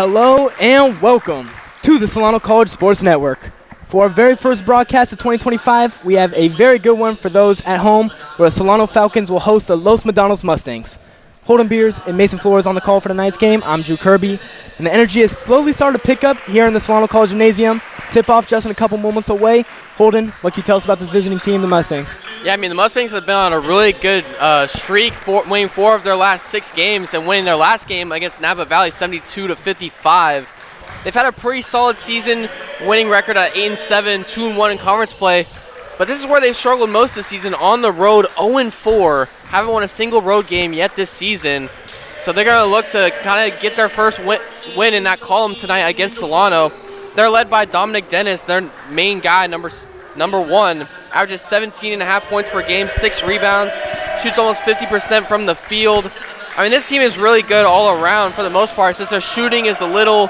Hello and welcome to the Solano College Sports Network. For our very first broadcast of 2025, we have a very good one for those at home, where the Solano Falcons will host the Los Medanos Mustangs. Holden Beers and Mason Flores on the call for tonight's game. I'm Drew Kirby, and the energy has slowly started to pick up here in the Solano College Gymnasium. Tip-off just in a couple moments away. Holden, what can you tell us about this visiting team, the Mustangs? Yeah, the Mustangs have been on a really good streak, winning 4 of their last 6 games and winning their last game against Napa Valley 72-55. They've had a pretty solid season, winning record at 8-7, 2-1 in conference play. But this is where they've struggled most this season, on the road, 0-4. Haven't won a single road game yet this season. So they're going to look to kind of get their first win in that column tonight against Solano. They're led by Dominic Dennis, their main guy, number 1, averages 17.5 points per game, 6 rebounds, shoots almost 50% from the field. This team is really good all around for the most part, since their shooting is a little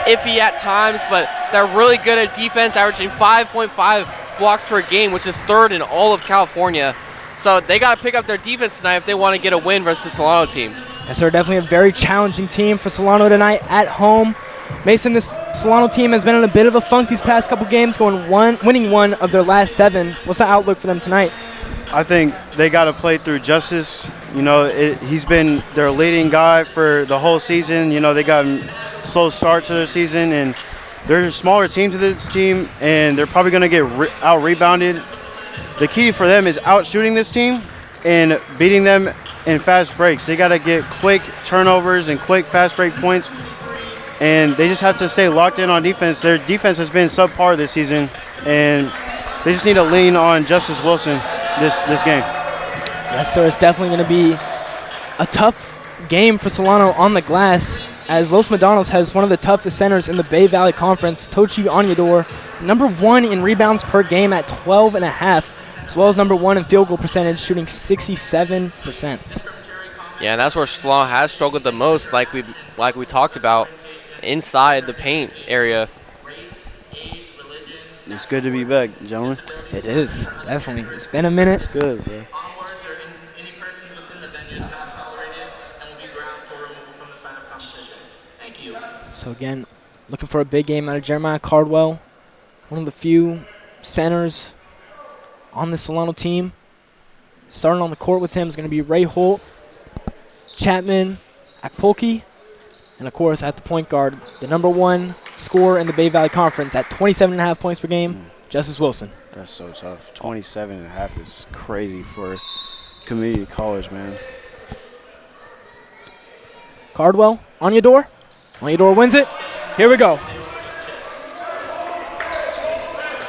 iffy at times, but they're really good at defense, averaging 5.5 blocks per game, which is 3rd in all of California. So they got to pick up their defense tonight if they want to get a win versus the Solano team. Yes, sir, definitely a very challenging team for Solano tonight at home. Mason, this Solano team has been in a bit of a funk these past couple games, winning 1 of their last 7. What's the outlook for them tonight? I think they got to play through Justice. He's been their leading guy for the whole season. They got a slow start to their season, and they're a smaller team to this team, and they're probably going to get out-rebounded. The key for them is out-shooting this team and beating them in fast breaks. They got to get quick turnovers and quick fast break points, and they just have to stay locked in on defense. Their defense has been subpar this season, and they just need to lean on Justice Wilson this game. Yes, sir. It's definitely going to be a tough game for Solano on the glass, as Los Medanos has one of the toughest centers in the Bay Valley Conference, Tochi Onyedor, number 1 in rebounds per game at 12.5, as well as number 1 in field goal percentage, shooting 67%. Yeah, and that's where Solano has struggled the most, like we talked about, inside the paint area. It's good to be back, gentlemen. It is, definitely. It's been a minute. It's good, bro. So again, looking for a big game out of Jeremiah Cardwell, one of the few centers on the Solano team. Starting on the court with him is going to be Ray Holt, Chapman, Akpolki, and of course at the point guard, the number 1 scorer in the Bay Valley Conference at 27.5 points per game, Justice Wilson. That's so tough. 27.5 is crazy for community college, man. Cardwell, Onyedor. Onyedor wins it. Here we go.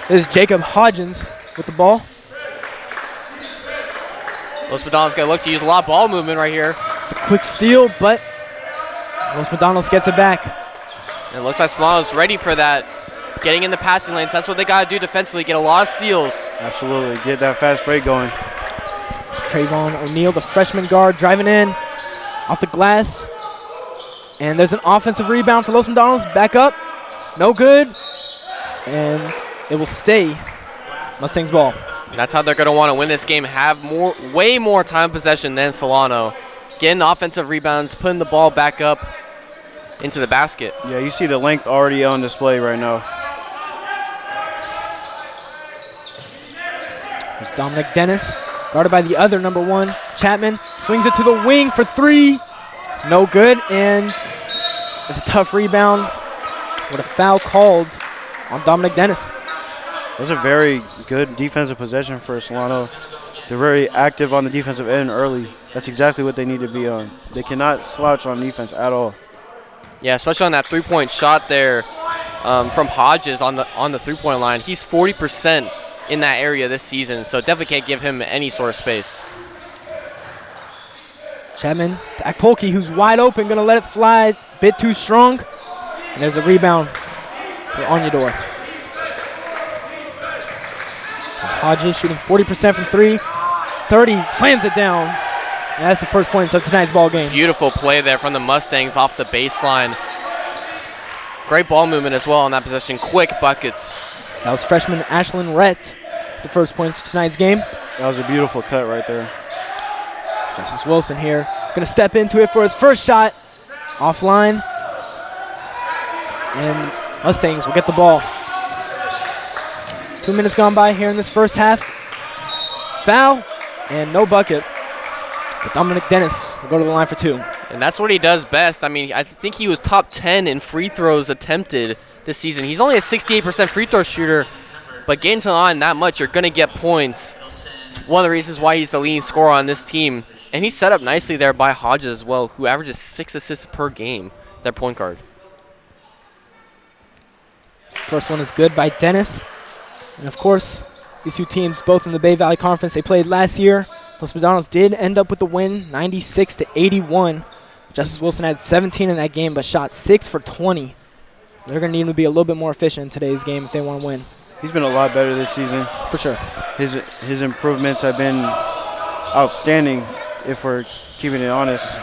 This is Jacob Hodgins with the ball. Los Medanos going to look to use a lot of ball movement right here. It's a quick steal, but Los Medanos gets it back. And it looks like Solano's ready for that. Getting in the passing lanes, that's what they got to do defensively, get a lot of steals. Absolutely, get that fast break going. It's Trayvon O'Neal, the freshman guard, driving in off the glass. And there's an offensive rebound for Los Medanos. Back up. No good. And it will stay Mustangs ball. That's how they're going to want to win this game. Have way more time possession than Solano. Getting offensive rebounds, putting the ball back up into the basket. Yeah, you see the length already on display right now. It's Dominic Dennis, guarded by the other number 1, Chapman. Swings it to the wing for 3. It's no good, and it's a tough rebound with a foul called on Dominic Dennis. That was a very good defensive possession for Solano. They're very active on the defensive end early. That's exactly what they need to be on. They cannot slouch on defense at all. Yeah, especially on that three-point shot there from Hodges on the three-point line. He's 40% in that area this season, so definitely can't give him any sort of space. Chapman to Akpolki, who's wide open, going to let it fly a bit too strong. And there's a rebound for Onyedor. Hodges shooting 40% from 3. 30, slams it down. And that's the first points of tonight's ball game. Beautiful play there from the Mustangs off the baseline. Great ball movement as well on that possession. Quick buckets. That was freshman Ashlyn Rhett, the first points of tonight's game. That was a beautiful cut right there. Justice Wilson here, going to step into it for his first shot. Offline. And Mustangs will get the ball. 2 minutes gone by here in this first half. Foul and no bucket. But Dominic Dennis will go to the line for 2. And that's what he does best. I mean, I think he was top 10 in free throws attempted this season. He's only a 68% free throw shooter, but getting to the line that much, you're going to get points. It's one of the reasons why he's the leading scorer on this team. And he's set up nicely there by Hodges as well, who averages 6 assists per game, their point guard. First one is good by Dennis. And, of course, these two teams, both in the Bay Valley Conference, they played last year. Los Medanos did end up with the win, 96-81. Justice Wilson had 17 in that game, but shot 6 for 20. They're going to need him to be a little bit more efficient in today's game if they want to win. He's been a lot better this season. For sure. His improvements have been outstanding, if we're keeping it honest.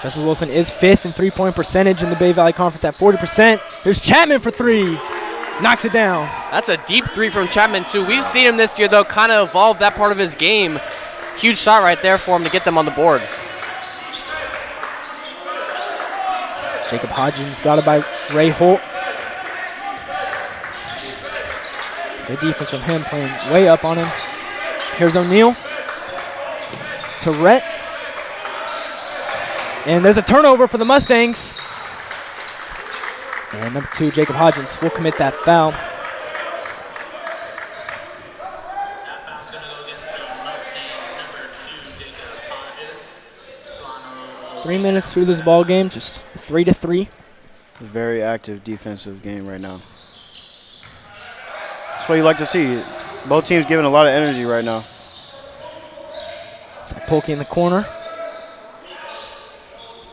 Justice Wilson is 5th in three-point percentage in the Bay Valley Conference at 40%. Here's Chapman for 3. Knocks it down. That's a deep 3 from Chapman, too. We've seen him this year, though, kind of evolve that part of his game. Huge shot right there for him to get them on the board. Jacob Hodgins got it by Ray Holt. Good defense from him, playing way up on him. Here's O'Neal. To Rhett. And there's a turnover for the Mustangs. And number 2, Jacob Hodgins, will commit that foul. That foul's going to go against the Mustangs, number 2, Jacob Hodges. Solano. 3 minutes through this ball game, just 3-3. A very active defensive game right now. That's what you like to see. Both teams giving a lot of energy right now. Polke in the corner.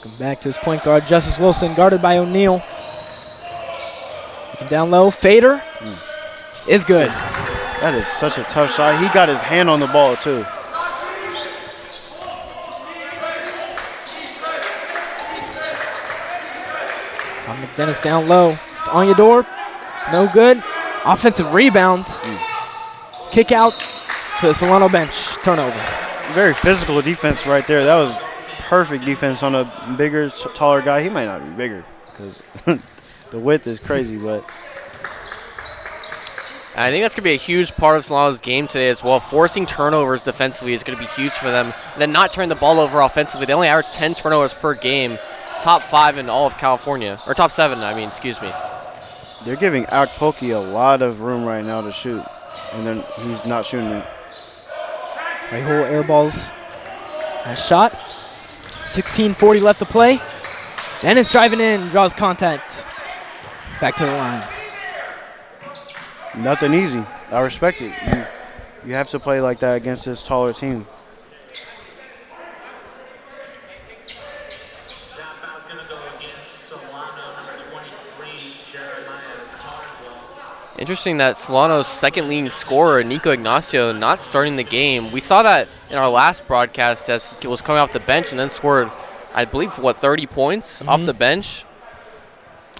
Come back to his point guard, Justice Wilson, guarded by O'Neal. Down low, Fader is good. That is such a tough shot. He got his hand on the ball, too. Dominic Dennis down low. On your door. No good. Offensive rebound. Kick out to the Solano bench. Turnover. Very physical defense right there. That was perfect defense on a bigger, taller guy. He might not be bigger because the width is crazy, but I think that's going to be a huge part of Solano's game today as well. Forcing turnovers defensively is going to be huge for them. And then not turning the ball over offensively. They only average 10 turnovers per game. Top 5 in all of California. Or top 7, I mean, excuse me. they're giving Polke a lot of room right now to shoot, and then he's not shooting it. Right hole air balls. Nice shot. 16:40 left to play. Dennis driving in, draws contact. Back to the line. Nothing easy. I respect it. You have to play like that against this taller team. That foul's going to go against Solano, number 23, Jeremiah Cardwell. Interesting that Solano's second leading scorer, Nico Ignacio, not starting the game. We saw that in our last broadcast as he was coming off the bench and then scored, I believe, 30 points off the bench?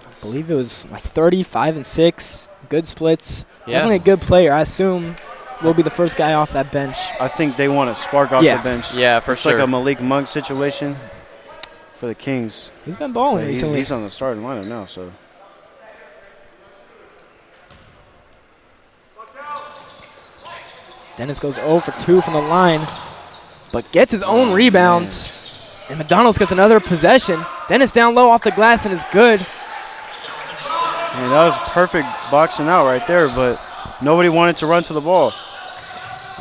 I believe it was like 35 and 6. Good splits. Yeah. Definitely a good player. I assume will be the first guy off that bench. I think they want to spark off the bench. Yeah, for it's sure. It's like a Malik Monk situation for the Kings. He's been balling recently. He's on the starting lineup now, so. Dennis goes 0 for 2 from the line, but gets his own rebounds. And McDonald's gets another possession. Dennis down low off the glass and is good. Man, that was perfect boxing out right there, but nobody wanted to run to the ball.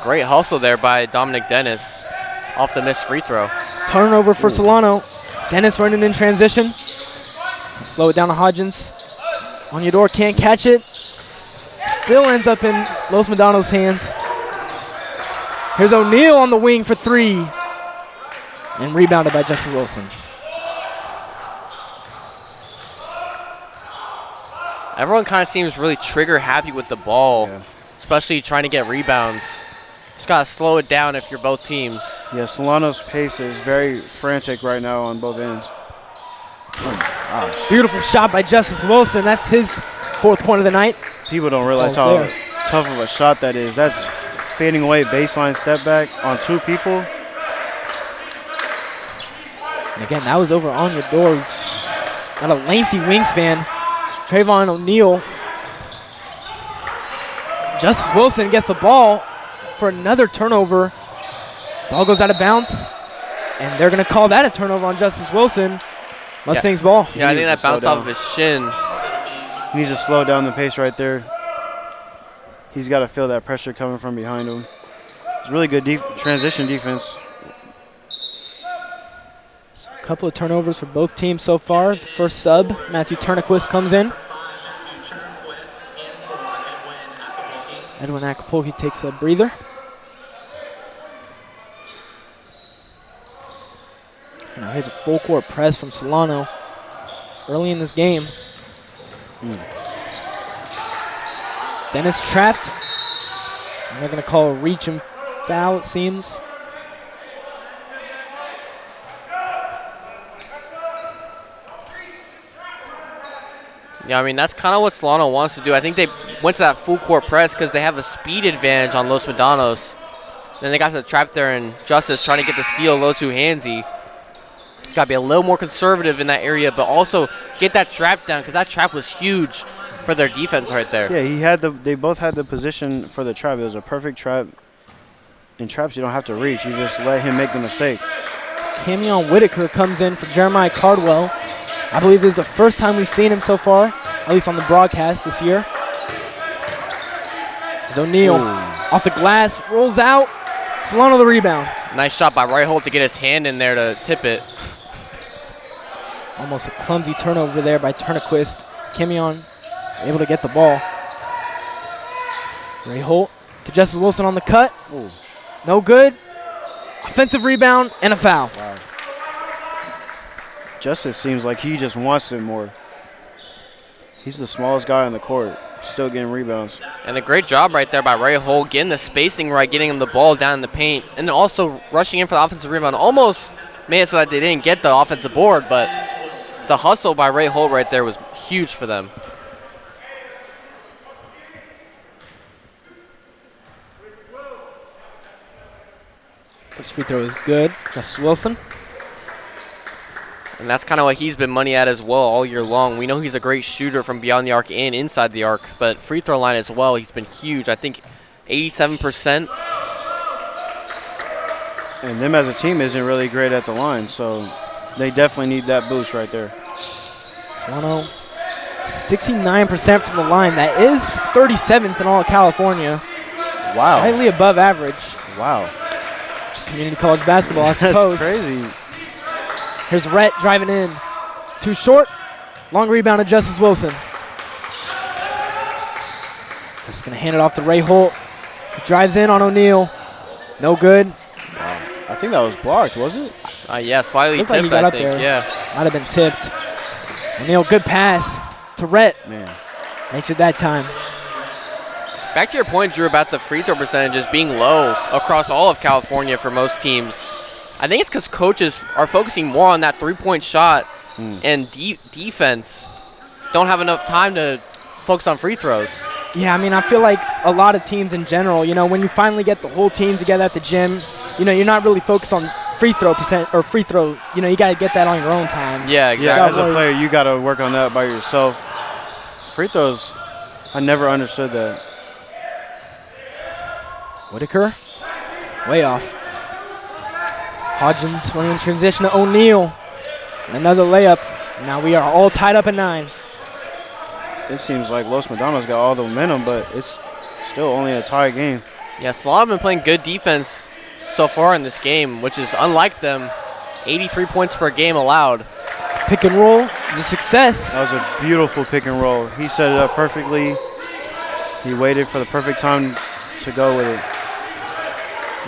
Great hustle there by Dominic Dennis off the missed free throw. Turnover for Solano. Dennis running in transition. Slow it down to Hodgins. On your door, can't catch it. Still ends up in Los Medanos' hands. Here's O'Neal on the wing for 3. And rebounded by Justice Wilson. Everyone kind of seems really trigger happy with the ball, especially trying to get rebounds. Just got to slow it down if you're both teams. Yeah, Solano's pace is very frantic right now on both ends. Beautiful shot by Justice Wilson. That's his 4th point of the night. People don't realize how tough of a shot that is. That's fading away baseline step back on 2 people. And again, that was over on your doors. Got a lengthy wingspan. Trayvon O'Neal. Justice Wilson gets the ball for another turnover. Ball goes out of bounds, and they're going to call that a turnover on Justice Wilson. Mustangs ball. Yeah, I think that bounced off of his shin. He needs to slow down the pace right there. He's got to feel that pressure coming from behind him. It's really good transition defense. A couple of turnovers for both teams so far. The first sub, Matthew Turnquist, comes in. Edwin Acapulco takes a breather. Now here's a full court press from Solano early in this game. Dennis trapped. And they're going to call a reach and foul, it seems. Yeah, I mean, that's kind of what Solano wants to do. I think they went to that full court press because they have a speed advantage on Los Medanos. Then they got to trap there, and Justice trying to get the steal a little too handsy. Got to be a little more conservative in that area, but also get that trap down because that trap was huge for their defense right there. Yeah, they both had the position for the trap. It was a perfect trap. In traps, you don't have to reach. You just let him make the mistake. Camion Whitaker comes in for Jeremiah Cardwell. I believe this is the first time we've seen him so far, at least on the broadcast this year. There's O'Neal off the glass, rolls out. Solano the rebound. Nice shot by Roy Holt to get his hand in there to tip it. Almost a clumsy turnover there by Turnquist. Camion able to get the ball. Ray Holt to Justice Wilson on the cut. No good. Offensive rebound and a foul. Wow. Justice seems like he just wants it more. He's the smallest guy on the court, still getting rebounds. And a great job right there by Ray Holt, getting the spacing right, getting him the ball down in the paint, and also rushing in for the offensive rebound. Almost made it so that they didn't get the offensive board, but the hustle by Ray Holt right there was huge for them. First free throw is good. Justice Wilson. And that's kind of what he's been money at as well all year long. We know he's a great shooter from beyond the arc and inside the arc, but free throw line as well, he's been huge. I think 87%. And them as a team isn't really great at the line, so they definitely need that boost right there. Solano, 69% from the line. That is 37th in all of California. Wow. Slightly above average. Wow. Just community college basketball, I suppose. That's crazy. Here's Rhett driving in. Too short. Long rebound to Justice Wilson. Just going to hand it off to Ray Holt. He drives in on O'Neal. No good. Wow. I think that was blocked, was it? Yeah, slightly Looked like he tipped, got I up think. there. Yeah. Might have been tipped. O'Neal, good pass to Rhett. Man. Makes it that time. Back to your point, Drew, about the free throw percentages being low across all of California for most teams. I think it's because coaches are focusing more on that three-point shot and defense. Don't have enough time to focus on free throws. Yeah, I mean, I feel like a lot of teams in general, you know, when you finally get the whole team together at the gym, you know, you're not really focused on free throw percent or free throw. You know, you got to get that on your own time. Yeah, exactly. Yeah, as a player, you got to work on that by yourself. Free throws, I never understood that. Whitaker, way off. Hodgins running in transition to O'Neal. Another layup. Now we are all tied up at 9. It seems like Los Medanos got all the momentum, but it's still only a tie game. Yeah, Solano have been playing good defense so far in this game, which is unlike them. 83 points per game allowed. Pick and roll is a success. That was a beautiful pick and roll. He set it up perfectly. He waited for the perfect time to go with it.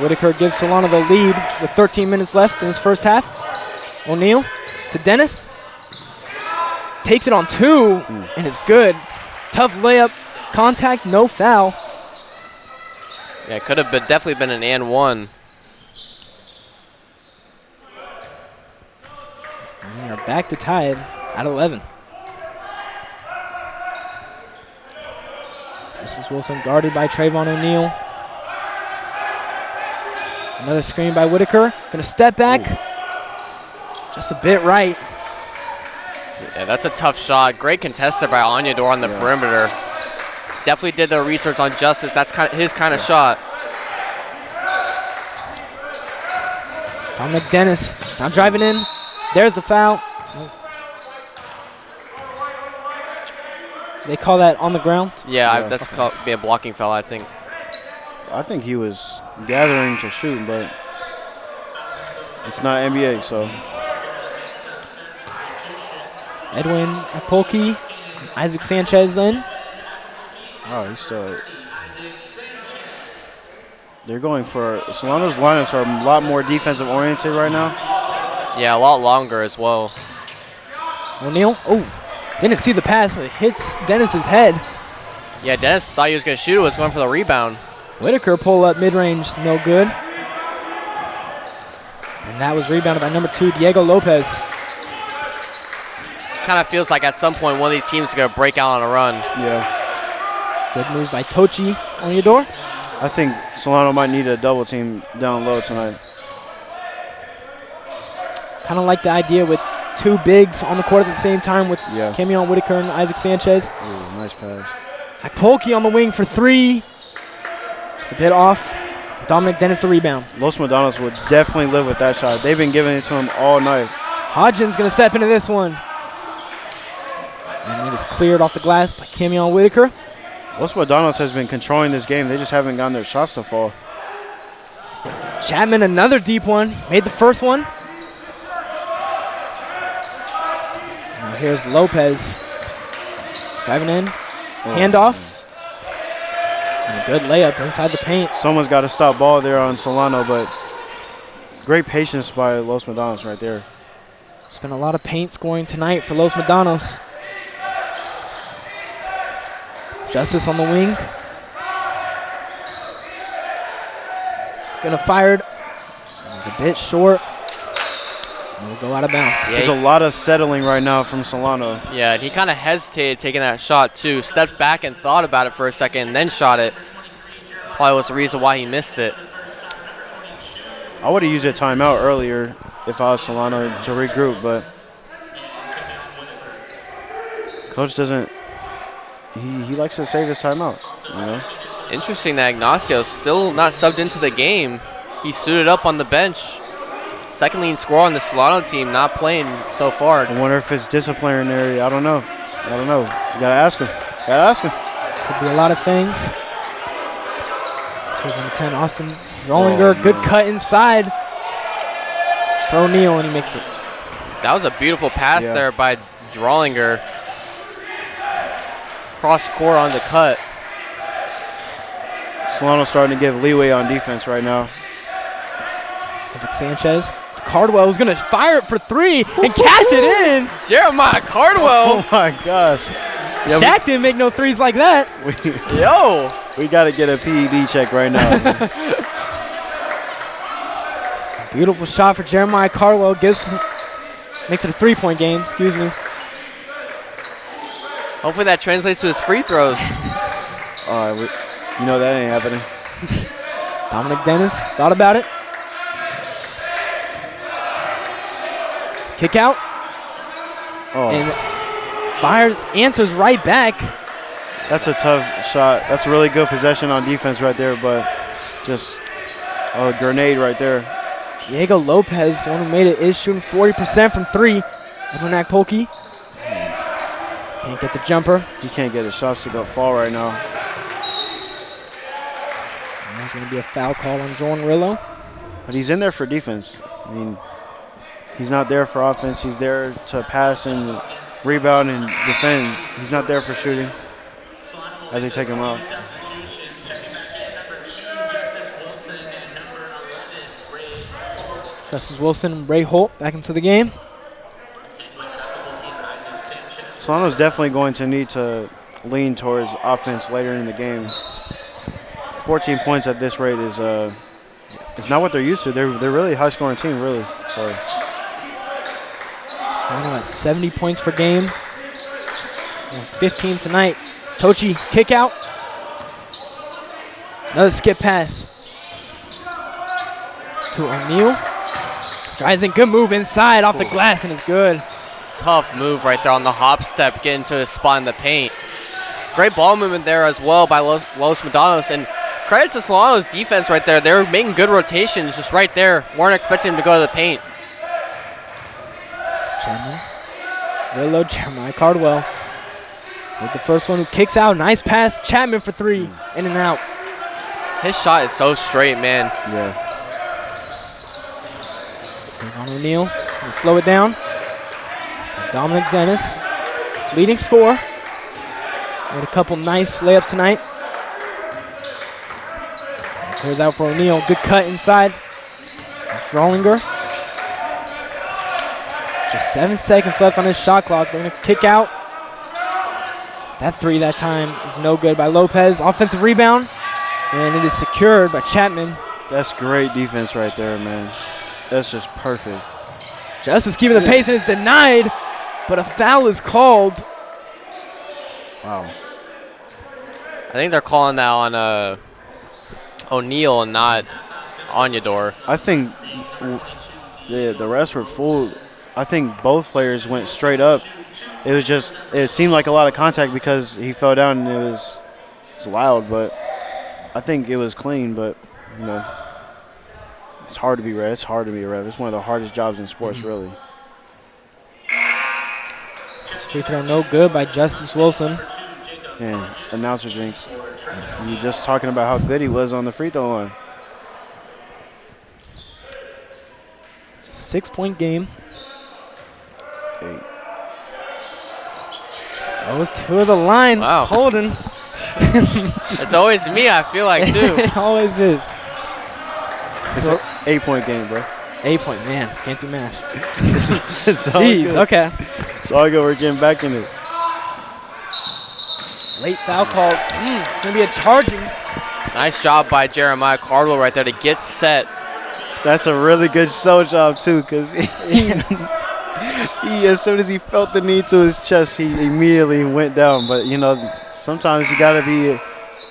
Whitaker gives Solano the lead with 13 minutes left in his first half. O'Neal to Dennis. Takes it on 2, and it's good. Tough layup, contact, no foul. Yeah, it could have definitely been an and one. And we are back to tied at 11. Justice Wilson guarded by Trayvon O'Neal. Another screen by Whitaker. Gonna step back. Just a bit right. Yeah, that's a tough shot. Great contested by Anyador on the perimeter. Definitely did their research on Justice. That's his kind of shot. Dominic Dennis now driving in. There's the foul. They call that on the ground? Yeah, that's called be a blocking foul, I think. I think he was gathering to shoot, but it's not NBA, so. Edwin Apolki, Isaac Sanchez in. Oh, he's still. They're going for Solano's lineups are a lot more defensive oriented right now. Yeah, a lot longer as well. O'Neal. Oh, didn't see the pass. It hits Dennis's head. Yeah, Dennis thought he was going to shoot it. Was going for the rebound. Whitaker pull up mid-range, no good. And that was rebounded by number 2, Diego Lopez. Kind of feels like at some point one of these teams is going to break out on a run. Yeah. Good move by Tochi Anyador. I think Solano might need a double team down low tonight. Kind of like the idea with 2 bigs on the court at the same time with Camion Whitaker and Isaac Sanchez. Ooh, nice pass. Polky on the wing for 3. Just a bit off. Dominic Dennis the rebound. Los Medanos would definitely live with that shot. They've been giving it to him all night. Hodgins going to step into this one. And it is cleared off the glass by Camion Whitaker. Los Medanos has been controlling this game. They just haven't gotten their shots to fall. Chapman, another deep one. Made the first one. Now here's Lopez. Driving in. Handoff. And a good layup inside the paint. Someone's got to stop ball there on Solano, but great patience by Los Medanos right there. It's been a lot of paint scoring tonight for Los Medanos. Justice on the wing. He's going to fire it. He's a bit short. It'll go out of bounds. Yeah, There's a lot of settling right now from Solano. Yeah, he kind of hesitated taking that shot too. Stepped back and thought about it for a second and then shot it. Probably was the reason why he missed it. I would have used a timeout earlier if I was Solano to regroup, but coach doesn't. He likes to save his timeouts, you know. Interesting that Ignacio's still not subbed into the game. He suited up on the bench. Second leading scorer on the Solano team, not playing so far. I wonder if it's disciplinary. I don't know. You gotta ask him. Could be a lot of things. So number 10, Austin Rollinger. Good cut inside for O'Neal, and he makes it. That was a beautiful pass there by Drawlinger. Cross court on the cut. Solano's starting to give leeway on defense right now. Isaac Sanchez. Cardwell was going to fire it for 3 and cash it in. Jeremiah Cardwell. Oh, my gosh. Yeah, Shaq didn't make no threes like that. Yo. We got to get a PED check right now. Beautiful shot for Jeremiah Cardwell. Makes it a 3-point game. Excuse me. Hopefully that translates to his free throws. All right, you know that ain't happening. Dominic Dennis thought about it. Kick out. And answers right back. That's a tough shot. That's a really good possession on defense right there, but just a grenade right there. Diego Lopez, the one who made it, is shooting 40% from 3. Edwin Akpolki. Can't get the jumper. He can't get his shots to go fall right now. And there's going to be a foul call on Jordan Rillo. But he's in there for defense. I mean, he's not there for offense. He's there to pass and rebound and defend. He's not there for shooting as they take him out. Justice Wilson and Ray Holt back into the game. Solano's definitely going to need to lean towards offense later in the game. 14 points at this rate is it's not what they're used to. They're really a high-scoring team, really. So Solano at 70 points per game. 15 tonight. Tochi, kick out. Another skip pass to O'Neal. Tries in, good move inside off the glass, and it's good. tough move right there on the hop step, getting to his spot in the paint. Great ball movement there as well by Los Medanos, and credit to Solano's defense right there. They were making good rotations just right there. Weren't expecting him to go to the paint. Chapman. Real Jeremiah Cardwell with the first one who kicks out. Nice pass. Chapman for three. In and out. His shot is so straight, man. Yeah. On O'Neal. Gonna slow it down. Dominic Dennis, leading scorer. Made a couple nice layups tonight. Clears out for O'Neal. Good cut inside. Strollinger. Just 7 seconds left on his shot clock. They're going to kick out. That three that time is no good by Lopez. Offensive rebound. And it is secured by Chapman. That's great defense right there, man. That's just perfect. Justice keeping the pace and is denied, but a foul is called. Wow. I think they're calling that on O'Neal and not Onyedor. I think the rest were fooled. I think both players went straight up. It seemed like a lot of contact because he fell down and it was loud, but I think it was clean, but, you know, it's hard to be ref. It's hard to be a ref. It's one of the hardest jobs in sports, really. This free throw no good by Justice Wilson. And announcer jinx. You just talking about how good he was on the free throw line. It's a 6-point game. 8. Oh, two of the line. Wow. Holden. It's always me, I feel like, too. It always is. It's an 8-point game, bro. 8-point, man. Can't do math. It's all Jeez, good. okay. It's all good. We're getting back in it. Late foul call. It's going to be a charging. Nice job by Jeremiah Cardwell right there to get set. That's a really good sell job, too, because he, as soon as he felt the knee to his chest, he immediately went down. But, you know, sometimes you got to be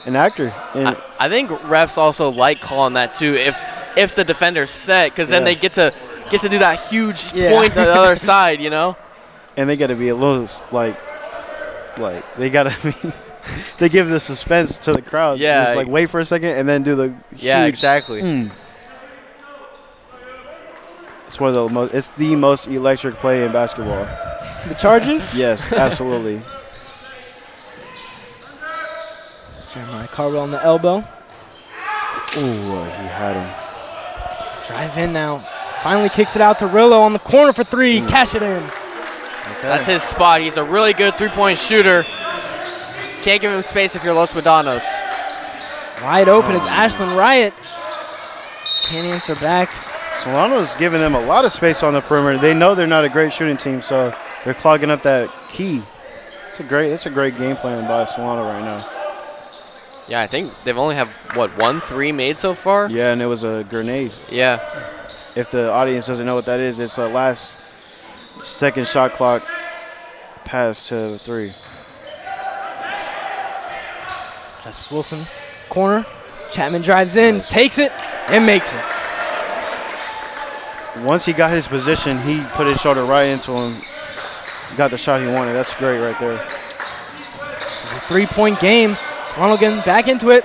an actor. And I think refs also like calling that, too, if the defender's set, because then they get to do that huge point to the other side, you know? And they got to be a little, like they got to be – they give the suspense to the crowd. Yeah. Just, like, wait for a second and then do the huge – Yeah, exactly. It's one of the most – it's the most electric play in basketball. The charges? Yes, absolutely. Jeremiah Cardwell on the elbow. Ooh, he had him. Drive in now. Finally kicks it out to Rillo on the corner for three. Cash it in. Okay. That's his spot. He's a really good three-point shooter. Can't give him space if you're Los Medanos. Wide open is Ashland Riot. Can't answer back. Solano's giving them a lot of space on the perimeter. They know they're not a great shooting team, so they're clogging up that key. It's a great game plan by Solano right now. Yeah, I think they've only have, what, 1 3 made so far? Yeah, and it was a grenade. Yeah. If the audience doesn't know what that is, it's a last second shot clock pass to 3. Justice Wilson, corner. Chapman drives in, takes it, and makes it. Once he got his position, he put his shoulder right into him. Got the shot he wanted. That's great right there. It's a 3-point game. Solano getting back into it.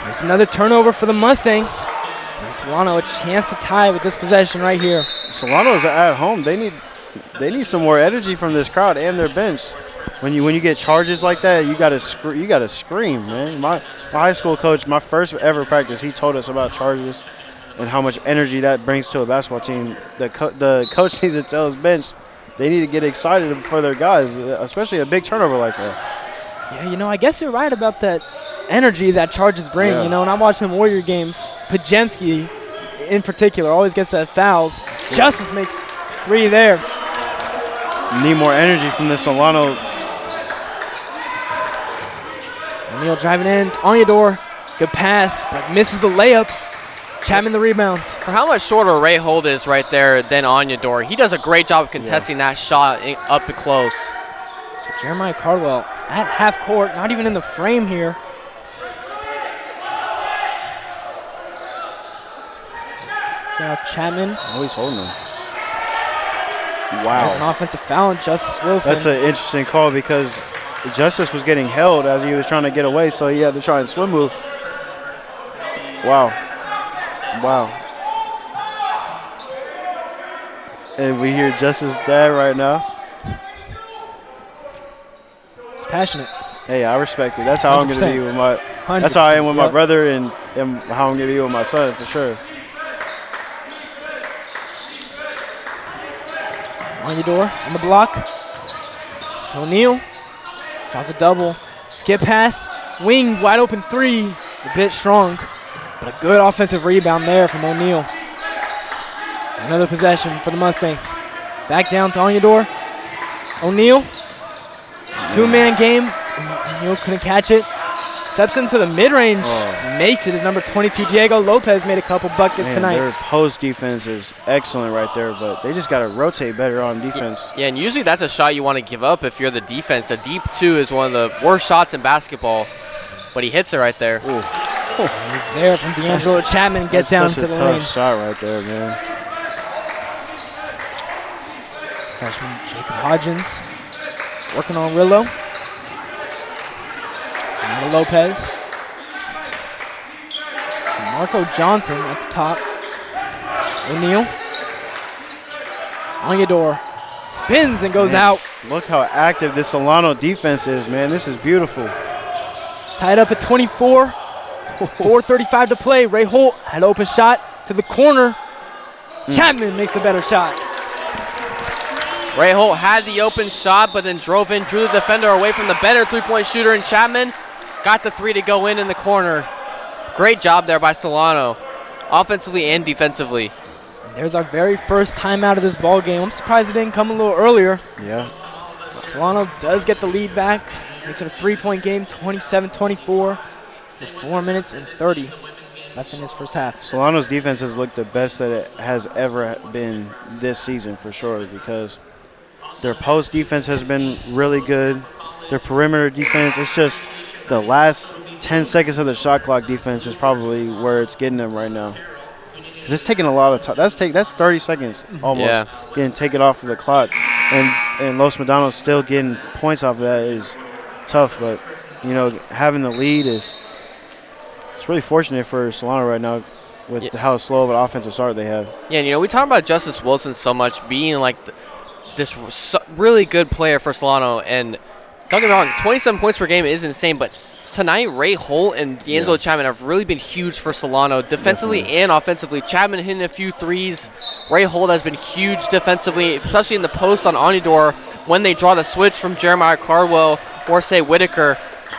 There's another turnover for the Mustangs. And Solano a chance to tie with this possession right here. Solano's at home. They need some more energy from this crowd and their bench. When you get charges like that, you gotta scream, man. My high school coach, my first ever practice, he told us about charges and how much energy that brings to a basketball team. The coach needs to tell his bench they need to get excited for their guys, especially a big turnover like that. Yeah, you know, I guess you're right about that energy that charges bring. Yeah. You know, when I'm watching Warrior games, Pajemski in particular always gets that fouls. Justice makes 3 there. You need more energy from this Solano. O'Neal driving in. Onyedor, good pass, but misses the layup. Chapman the rebound. For how much shorter Ray Holt is right there than Onyedor, he does a great job of contesting that shot up and close. So Jeremiah Cardwell at half court, not even in the frame here. So now Chapman. Oh, he's holding him. There's an offensive foul on Justice Wilson. That's an interesting call because Justice was getting held as he was trying to get away, so he had to try and swim move. Wow. And we hear Justice's dad right now. It's passionate. Hey, I respect it. That's how I'm going to be with my. 100%. That's how I am with my brother, and how I'm going to be with my son for sure. On your door, on the block. To O'Neal. Draws a double. Skip pass. Wing, wide open three. It's a bit strong, but a good offensive rebound there from O'Neal. Another possession for the Mustangs. Back down to Onyedor. O'Neal. Two-man game. O'Neal couldn't catch it. Steps into the mid-range. Makes it. His number 22, Diego Lopez, made a couple buckets tonight. Their post defense is excellent right there, but they just got to rotate better on defense. Yeah, and usually that's a shot you want to give up if you're the defense. The deep two is one of the worst shots in basketball, but he hits it right there. Ooh. There from D'Angelo Chapman gets down to the lane. That's such a tough shot right there, man. Freshman Jacob Hodgins working on Rillo. Now Lopez. Marco Johnson at the top. O'Neal. Onyedor spins and goes out. Look how active this Solano defense is, man. This is beautiful. Tied up at 24. 4:35 to play. Ray Holt had open shot to the corner. Chapman makes a better shot. Ray Holt had the open shot, but then drove in, drew the defender away from the better three-point shooter, and Chapman got the three to go in the corner. Great job there by Solano, offensively and defensively. There's our very first timeout of this ball game. I'm surprised it didn't come a little earlier. Yeah. Solano does get the lead back. Makes it a three-point game, 27-24, with 4 minutes and 30 left in his first half. Solano's defense has looked the best that it has ever been this season for sure, because their post defense has been really good. Their perimeter defense, it's just the last 10 seconds of the shot clock defense is probably where it's getting them right now. It's taking a lot of time. That's 30 seconds almost getting taken off of the clock. And Los Medanos still getting points off of that is tough. But, you know, having the lead it's really fortunate for Solano right now with how slow of an offensive start they have. Yeah, and, you know, we talk about Justice Wilson so much being like this really good player for Solano. And don't get me wrong, 27 points per game is insane, but tonight, Ray Holt and D'Angelo Chapman have really been huge for Solano, defensively and offensively. Chapman hitting a few threes. Ray Holt has been huge defensively, especially in the post on Onyedor when they draw the switch from Jeremiah Cardwell or, say, Whitaker.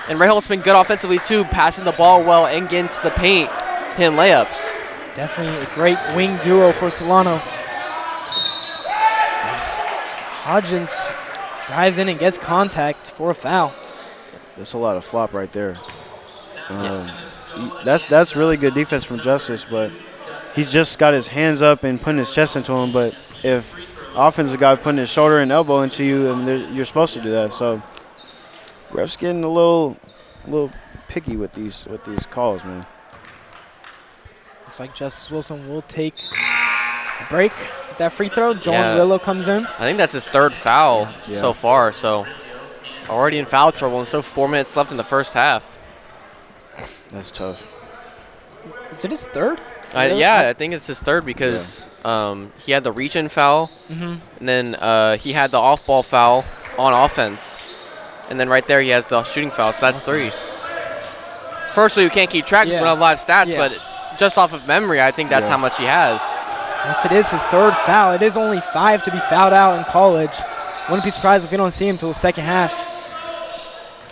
And Ray Holt's been good offensively, too, passing the ball well and getting to the paint, hitting layups. Definitely a great wing duo for Solano. As Hodgins drives in and gets contact for a foul. That's a lot of flop right there. That's really good defense from Justice, but he's just got his hands up and putting his chest into him. But if offensive guy putting his shoulder and elbow into you, and you're supposed to do that. So refs getting a little picky with these calls, man. Looks like Justice Wilson will take a break with that free throw. John Rillo comes in. I think that's his third foul so far, so already in foul trouble, and so 4 minutes left in the first half. That's tough. Is it his third? Yeah, I think it's his third because he had the reach-in foul, and then he had the off-ball foul on offense. And then right there he has the shooting foul, so that's three. Firstly, we can't keep track because we don't have live stats, but just off of memory, I think that's how much he has. If it is his third foul, it is only 5 to be fouled out in college. Wouldn't be surprised if we don't see him until the second half.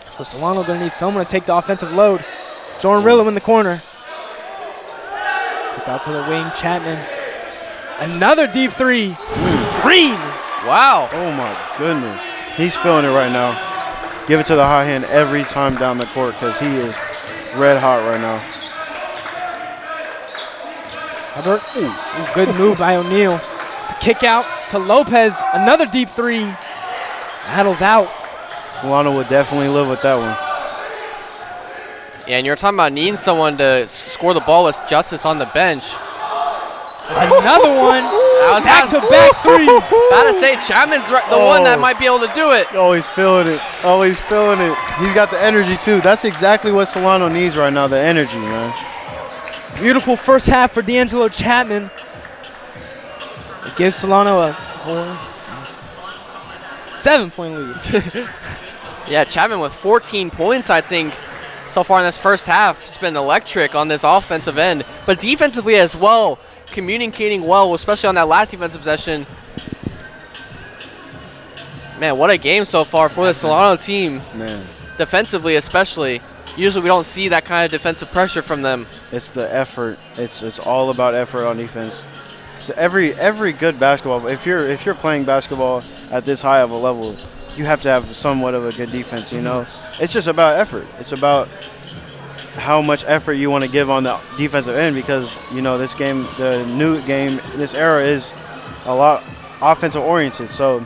So Solano going to need someone to take the offensive load. Jordan Rillo in the corner. Kick out to the wing, Chapman. Another deep three. Screen. Wow. Oh, my goodness. He's feeling it right now. Give it to the high hand every time down the court because he is red hot right now. Good move by O'Neal. To kick out to Lopez. Another deep three. Battles out. Solano would definitely live with that one. Yeah, and you're talking about needing someone to score the ball with Justice on the bench. Another one. I was Back-to-back threes. about to say Chapman's the one that might be able to do it. Always feeling it. Always feeling it. He's got the energy, too. That's exactly what Solano needs right now, the energy, man. Beautiful first half for D'Angelo Chapman. It gives Solano a 7-point lead. Yeah, Chapman with 14 points, I think, so far in this first half. He's been electric on this offensive end. But defensively as well, communicating well, especially on that last defensive possession. Man, what a game so far for the Solano team. Man. Defensively especially. Usually we don't see that kind of defensive pressure from them. It's the effort. It's all about effort on defense. So every good basketball, if you're playing basketball at this high of a level, you have to have somewhat of a good defense, you know? It's just about effort. It's about how much effort you want to give on the defensive end because, you know, this game, the new game, this era is a lot offensive oriented. So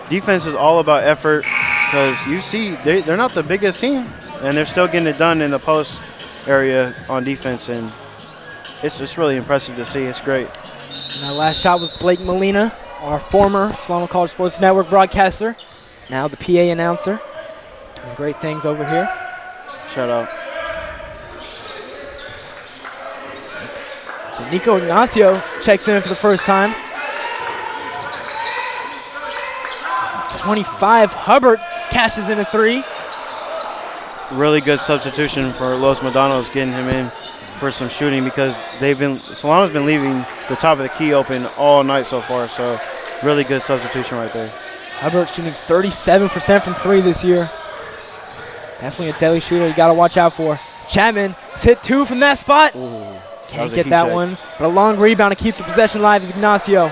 defense is all about effort because you see they're not the biggest team and they're still getting it done in the post area on defense, and it's really impressive to see. It's great. And that last shot was Blake Molina, our former Solano College Sports Network broadcaster, now the PA announcer. Doing great things over here. Shout out. So Nico Ignacio checks in for the first time. 25, Hubbard cashes in a 3. Really good substitution for Los Medanos, getting him in for some shooting because Solano's been leaving the top of the key open all night so far. So really good substitution right there. Hubbard shooting 37% from 3 this year. Definitely a deadly shooter you got to watch out for. Chapman has hit 2 from that spot. Ooh, Can't get that one, but a long rebound to keep the possession alive is Ignacio.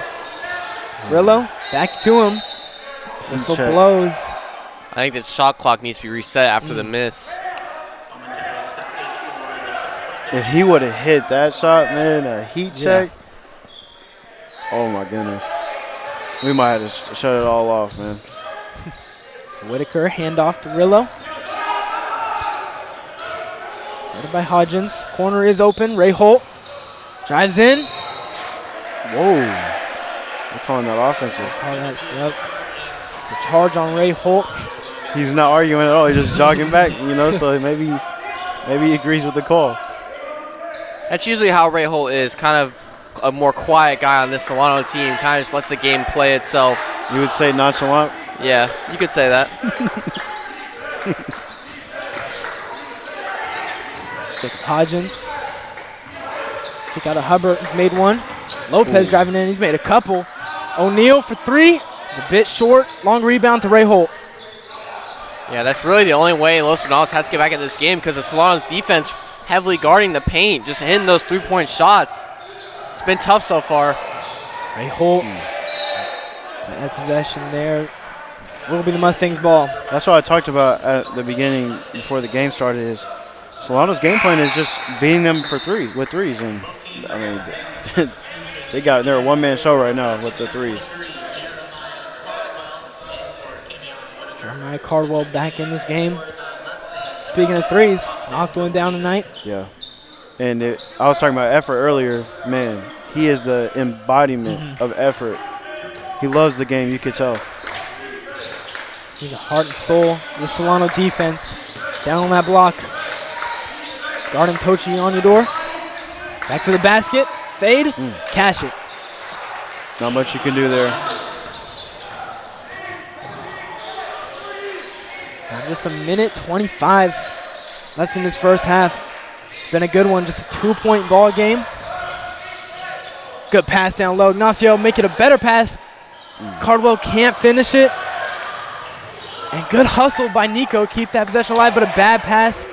Rillo, back to him. Whistle blows. I think the shot clock needs to be reset after the miss. If he would have hit that shot, man, a heat check. Oh my goodness. We might have to shut it all off, man. So Whitaker, handoff to Rillo. Guarded by Hodgins. Corner is open. Ray Holt drives in. Whoa. They're calling that offensive. Yep. It's a charge on Ray Holt. He's not arguing at all. He's just jogging back, you know, so maybe he agrees with the call. That's usually how Ray Holt is, kind of a more quiet guy on this Solano team, kind of just lets the game play itself. You would say nonchalant? Yeah, you could say that. Jacob Hodgins. Kick out of Hubbard, he's made one. Lopez driving in, he's made a couple. O'Neal for 3. He's a bit short. Long rebound to Ray Holt. Yeah, that's really the only way Los Medanos has to get back in this game because the Solano's defense heavily guarding the paint, just hitting those 3-point shots. It's been tough so far. Ray Holt. Bad possession there. Will be the Mustangs' ball. That's what I talked about at the beginning before the game started is Solano's game plan is just beating them with threes. And, I mean, they're a one-man show right now with the threes. Jeremiah Cardwell back in this game. Speaking of threes, knocked one down tonight. Yeah. And I was talking about effort earlier. Man, he is the embodiment of effort. He loves the game, you could tell. See the heart and soul of the Solano defense. Down on that block. It's guarding Tochi on your door. Back to the basket. Fade. Cash it. Not much you can do there. Just a minute 25 left in this first half. It's been a good one, just a 2-point ball game. Good pass down low. Ignacio make it a better pass. Cardwell can't finish it. And good hustle by Nico. Keep that possession alive, but a bad pass.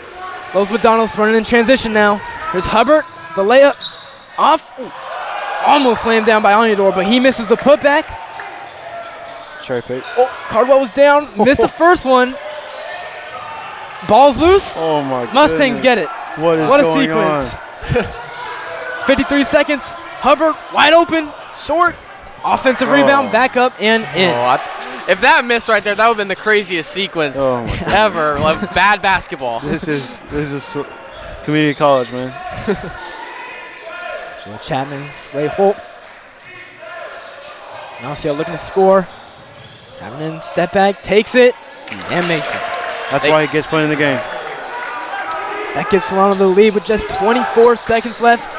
Los Medanos running in transition now. Here's Hubbard. The layup off. Almost slammed down by Onyedor, but he misses the putback. Cherry pick. Cardwell was down. Missed the first one. Ball's loose. Oh, my Mustangs get it. What a sequence. 53 seconds. Hubbard wide open. Short. Offensive rebound. Back up and in. If that missed right there, that would have been the craziest sequence ever of bad basketball. This is community college, man. Joe Chapman. Ray Holt. Nacio looking to score. Driving in, step back, takes it, and makes it. That's why he gets put in the game. That gives Solano the lead with just 24 seconds left.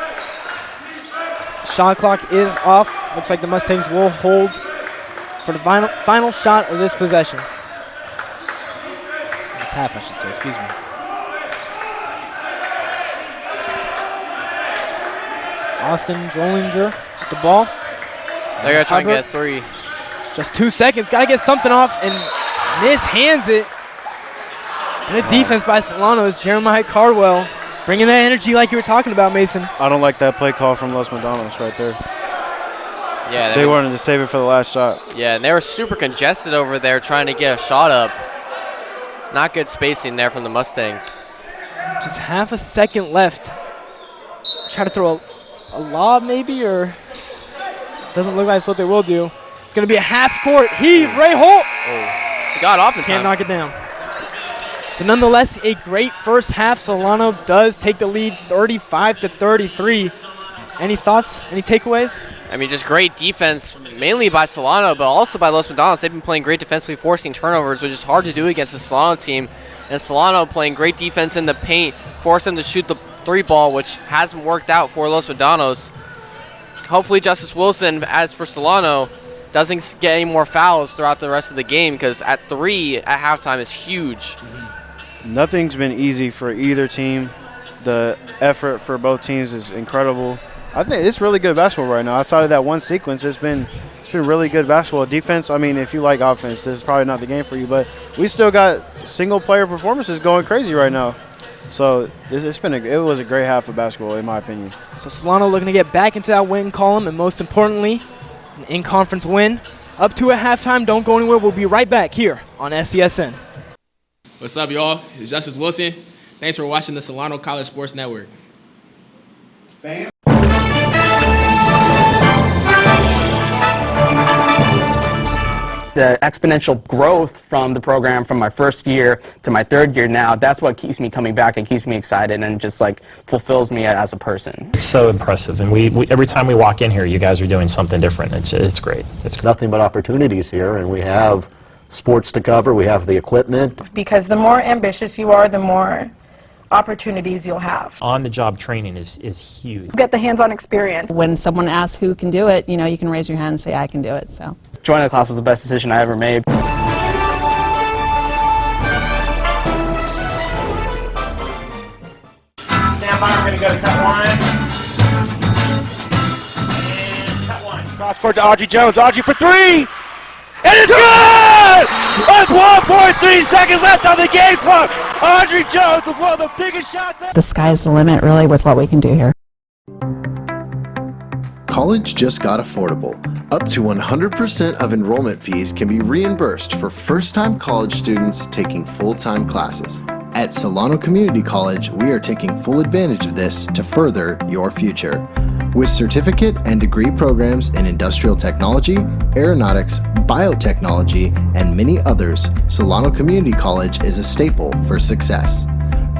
Shot clock is off. Looks like the Mustangs will hold for the final shot of this possession. This half, I should say, excuse me. Austin Drollinger with the ball. They're going to try and get a 3. Just 2 seconds. Got to get something off, and mishands it. Good defense by Solano as Jeremiah Cardwell bringing that energy like you were talking about, Mason. I don't like that play call from Los Medanos right there. Yeah, they wanted to save it for the last shot. Yeah, and they were super congested over there trying to get a shot up. Not good spacing there from the Mustangs. Just half a second left. Try to throw a lob maybe, or doesn't look like that's what they will do. It's going to be a half-court heave. Ray Holt. He got off in Can't time. knock it down. But nonetheless, a great first half. Solano does take the lead 35-33. Any thoughts? Any takeaways? I mean, just great defense, mainly by Solano, but also by Los Medanos. They've been playing great defensively, forcing turnovers, which is hard to do against the Solano team. And Solano playing great defense in the paint, forced them to shoot the 3 ball, which hasn't worked out for Los Medanos. Hopefully Justice Wilson, as for Solano, doesn't get any more fouls throughout the rest of the game, because at 3 at halftime is huge. Nothing's been easy for either team. The effort for both teams is incredible. I think it's really good basketball right now. Outside of that one sequence, it's been really good basketball. Defense, I mean, if you like offense, this is probably not the game for you, but we still got single-player performances going crazy right now. So it was a great half of basketball, in my opinion. So Solano looking to get back into that win column, and most importantly, an in-conference win. Up to at halftime. Don't go anywhere. We'll be right back here on SCSN. What's up, y'all? It's Justice Wilson. Thanks for watching the Solano College Sports Network. Bam. The exponential growth from the program from my first year to my third year now, that's what keeps me coming back and keeps me excited and just like fulfills me as a person. It's so impressive, and we every time we walk in here, you guys are doing something different. It's great. It's nothing but opportunities here, and we have sports to cover, we have the equipment. Because the more ambitious you are, the more opportunities you'll have. On-the-job training is huge. Get the hands-on experience. When someone asks who can do it, you know, you can raise your hand and say, I can do it, so. Joining the class was the best decision I ever made. Stand by, we're going to go to cut 1. And cut 1. Cross court to Audrey Jones. Audrey for 3. It is good! With 1.3 seconds left on the game clock. Audrey Jones with one of the biggest shots. The sky's the limit, really, with what we can do here. College just got affordable. Up to 100% of enrollment fees can be reimbursed for first-time college students taking full-time classes. At Solano Community College, we are taking full advantage of this to further your future. With certificate and degree programs in industrial technology, aeronautics, biotechnology, and many others, Solano Community College is a staple for success.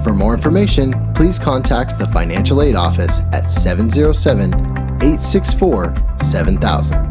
For more information, please contact the Financial Aid Office at 707-864-7000.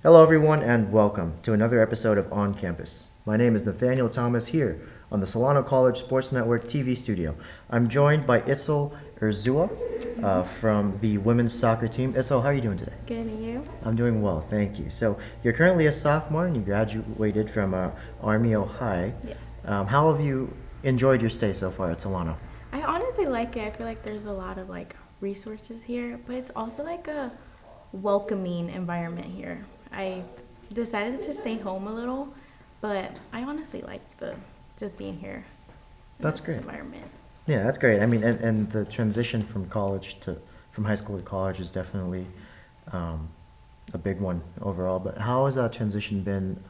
Hello everyone and welcome to another episode of On Campus. My name is Nathaniel Thomas here on the Solano College Sports Network TV studio. I'm joined by Itzel Urzua from the women's soccer team. Itzel, how are you doing today? Good, and you? I'm doing well, thank you. So you're currently a sophomore and you graduated from Army High. Yes. How have you enjoyed your stay so far at Solano? I honestly like it. I feel like there's a lot of resources here, but it's also like a welcoming environment here. I decided to stay home a little, but I honestly like the just being here. That's this great. Environment. Yeah, that's great. I mean, and the transition from high school to college is definitely a big one overall. But how has that transition been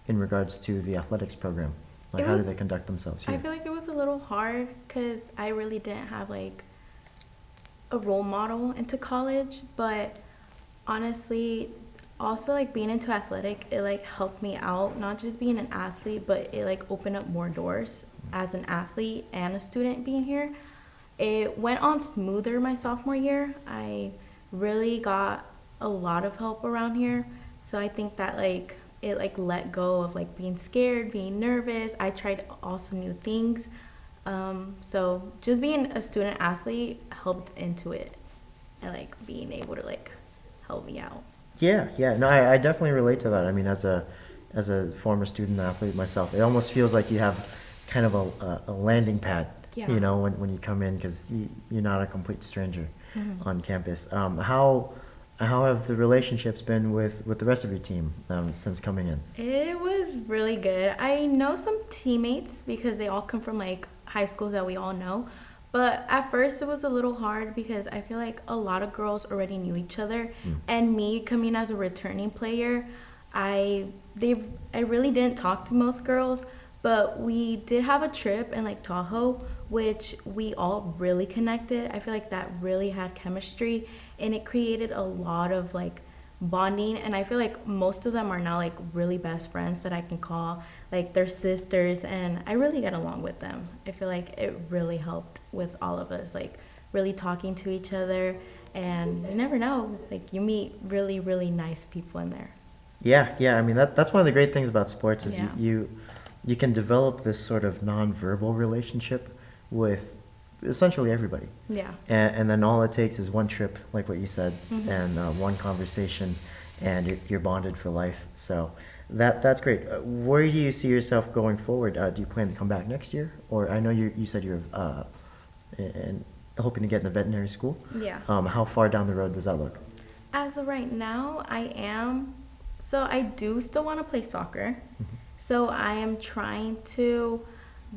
in regards to the athletics program? Like, how do they conduct themselves here? I feel like it was a little hard because I really didn't have like a role model into college, but honestly, also like being into athletic, it like helped me out, not just being an athlete, but it like opened up more doors as an athlete and a student being here. It went on smoother my sophomore year. I really got a lot of help around here, so I think that like it like let go of like being scared, being nervous. I tried also new things, so just being a student athlete helped into it, and like being able to like help me out. Yeah, no, I definitely relate to that. I mean, as a former student athlete myself, it almost feels like you have kind of a landing pad, Yeah. you know, when you come in, because you're not a complete stranger Mhm. on campus. How have the relationships been with the rest of your team since coming in? It was really good. I know some teammates because they all come from like high schools that we all know. But at first it was a little hard because I feel like a lot of girls already knew each other. And me coming as a returning player, I really didn't talk to most girls, but we did have a trip in like Tahoe, which we all really connected. I feel like that really had chemistry, and it created a lot of like bonding, and I feel like most of them are now like really best friends that I can call like their sisters, and I really get along with them. I feel like it really helped with all of us like really talking to each other, and you never know, like you meet really, really nice people in there. Yeah. I mean, that's one of the great things about sports is Yeah. you can develop this sort of nonverbal relationship with essentially everybody. Yeah. And then all it takes is one trip, like what you said, Mhm. and one conversation, and you're bonded for life. So that's great. Where do you see yourself going forward? Do you plan to come back next year? Or I know you said you're hoping to get in the veterinary school. Yeah. How far down the road does that look? As of right now, so I do still want to play soccer. So I am trying to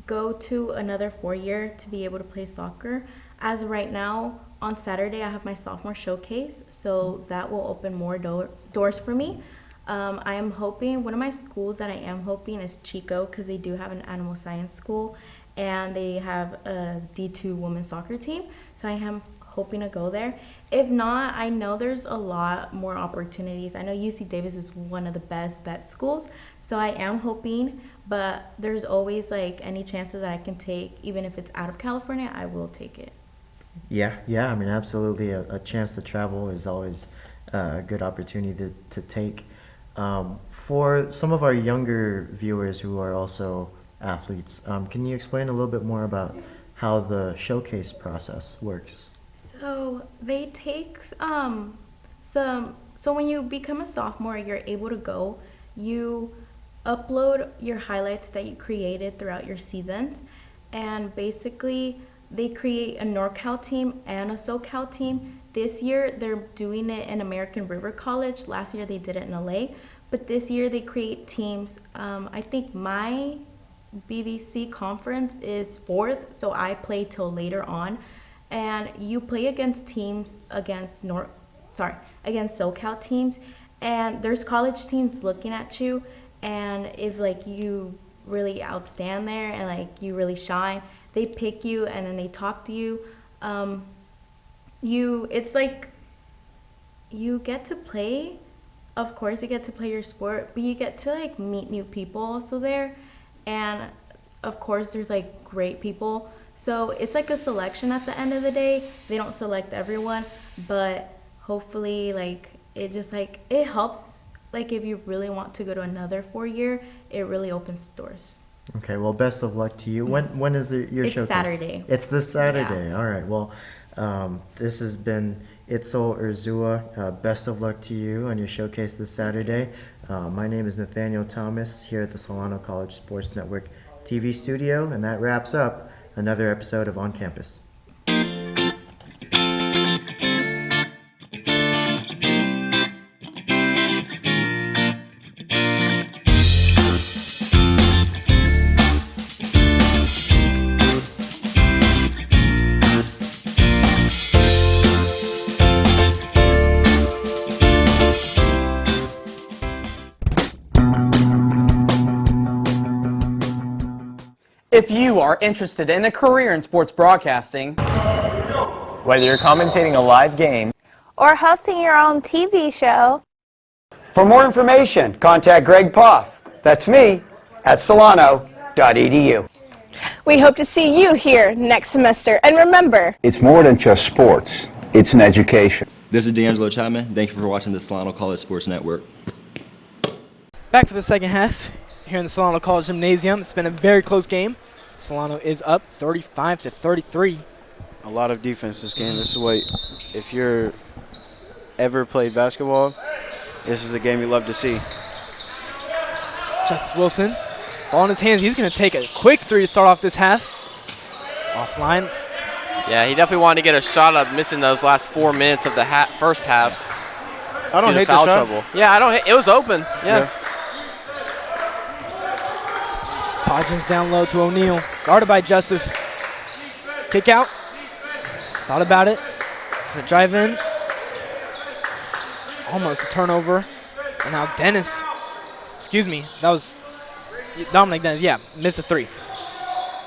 go to another 4-year to be able to play soccer. As of right now, on Saturday, I have my sophomore showcase, so that will open more doors for me. I am hoping, one of my schools that I am hoping is Chico, because they do have an animal science school, and they have a D2 women's soccer team, so I am hoping to go there. If not, I know there's a lot more opportunities. I know UC Davis is one of the best vet schools, so I am hoping, but there's always like any chances that I can take, even if it's out of California, I will take it. Yeah. I mean, absolutely. A chance to travel is always a good opportunity to take. For some of our younger viewers who are also athletes, can you explain a little bit more about how the showcase process works? So they take so when you become a sophomore, you're able to go, you upload your highlights that you created throughout your seasons, and basically they create a NorCal team and a SoCal team. This year they're doing it in American River College. Last year they did it in LA, but this year they create teams. I think my BVC conference is 4th, so I play till later on. And you play against teams against SoCal teams, and there's college teams looking at you, and if like you really outstand there and like you really shine, they pick you and then they talk to you. It's like you get to play, of course you get to play your sport, but you get to like meet new people also there, and of course there's like great people. So it's like a selection at the end of the day. They don't select everyone, but hopefully like it just like it helps, like if you really want to go to another 4-year, it really opens doors. Okay, well, best of luck to you. When is your It's showcase? Saturday. It's this Saturday. Yeah. All right. Well, this has been Itzel Urzua. Best of luck to you on your showcase this Saturday. My name is Nathaniel Thomas here at the Solano College Sports Network TV studio, and that wraps up another episode of On Campus. If you are interested in a career in sports broadcasting, whether you're commentating a live game or hosting your own TV show, for more information, contact Greg Poff. That's me at solano.edu. we hope to see you here next semester. And remember, it's more than just sports. It's an education. This is D'Angelo Chapman. Thank you for watching the Solano College Sports Network. Back for the second half here in the Solano College Gymnasium. It's been a very close game. Solano is up 35-33. A lot of defense this game. This is what, if you're ever played basketball, this is a game you love to see. Justice Wilson, ball in his hands. He's going to take a quick three to start off this half. It's offline. Yeah, he definitely wanted to get a shot up, missing those last 4 minutes of the first half. I don't hate the shot. Trouble. Yeah, I don't hate. It was open. Yeah. Podgens down low to O'Neal. Guarded by Justice. Kick out. Thought about it. Gonna drive in. Almost a turnover. And now Dennis. Excuse me. That was Dominic Dennis. Yeah, missed a three.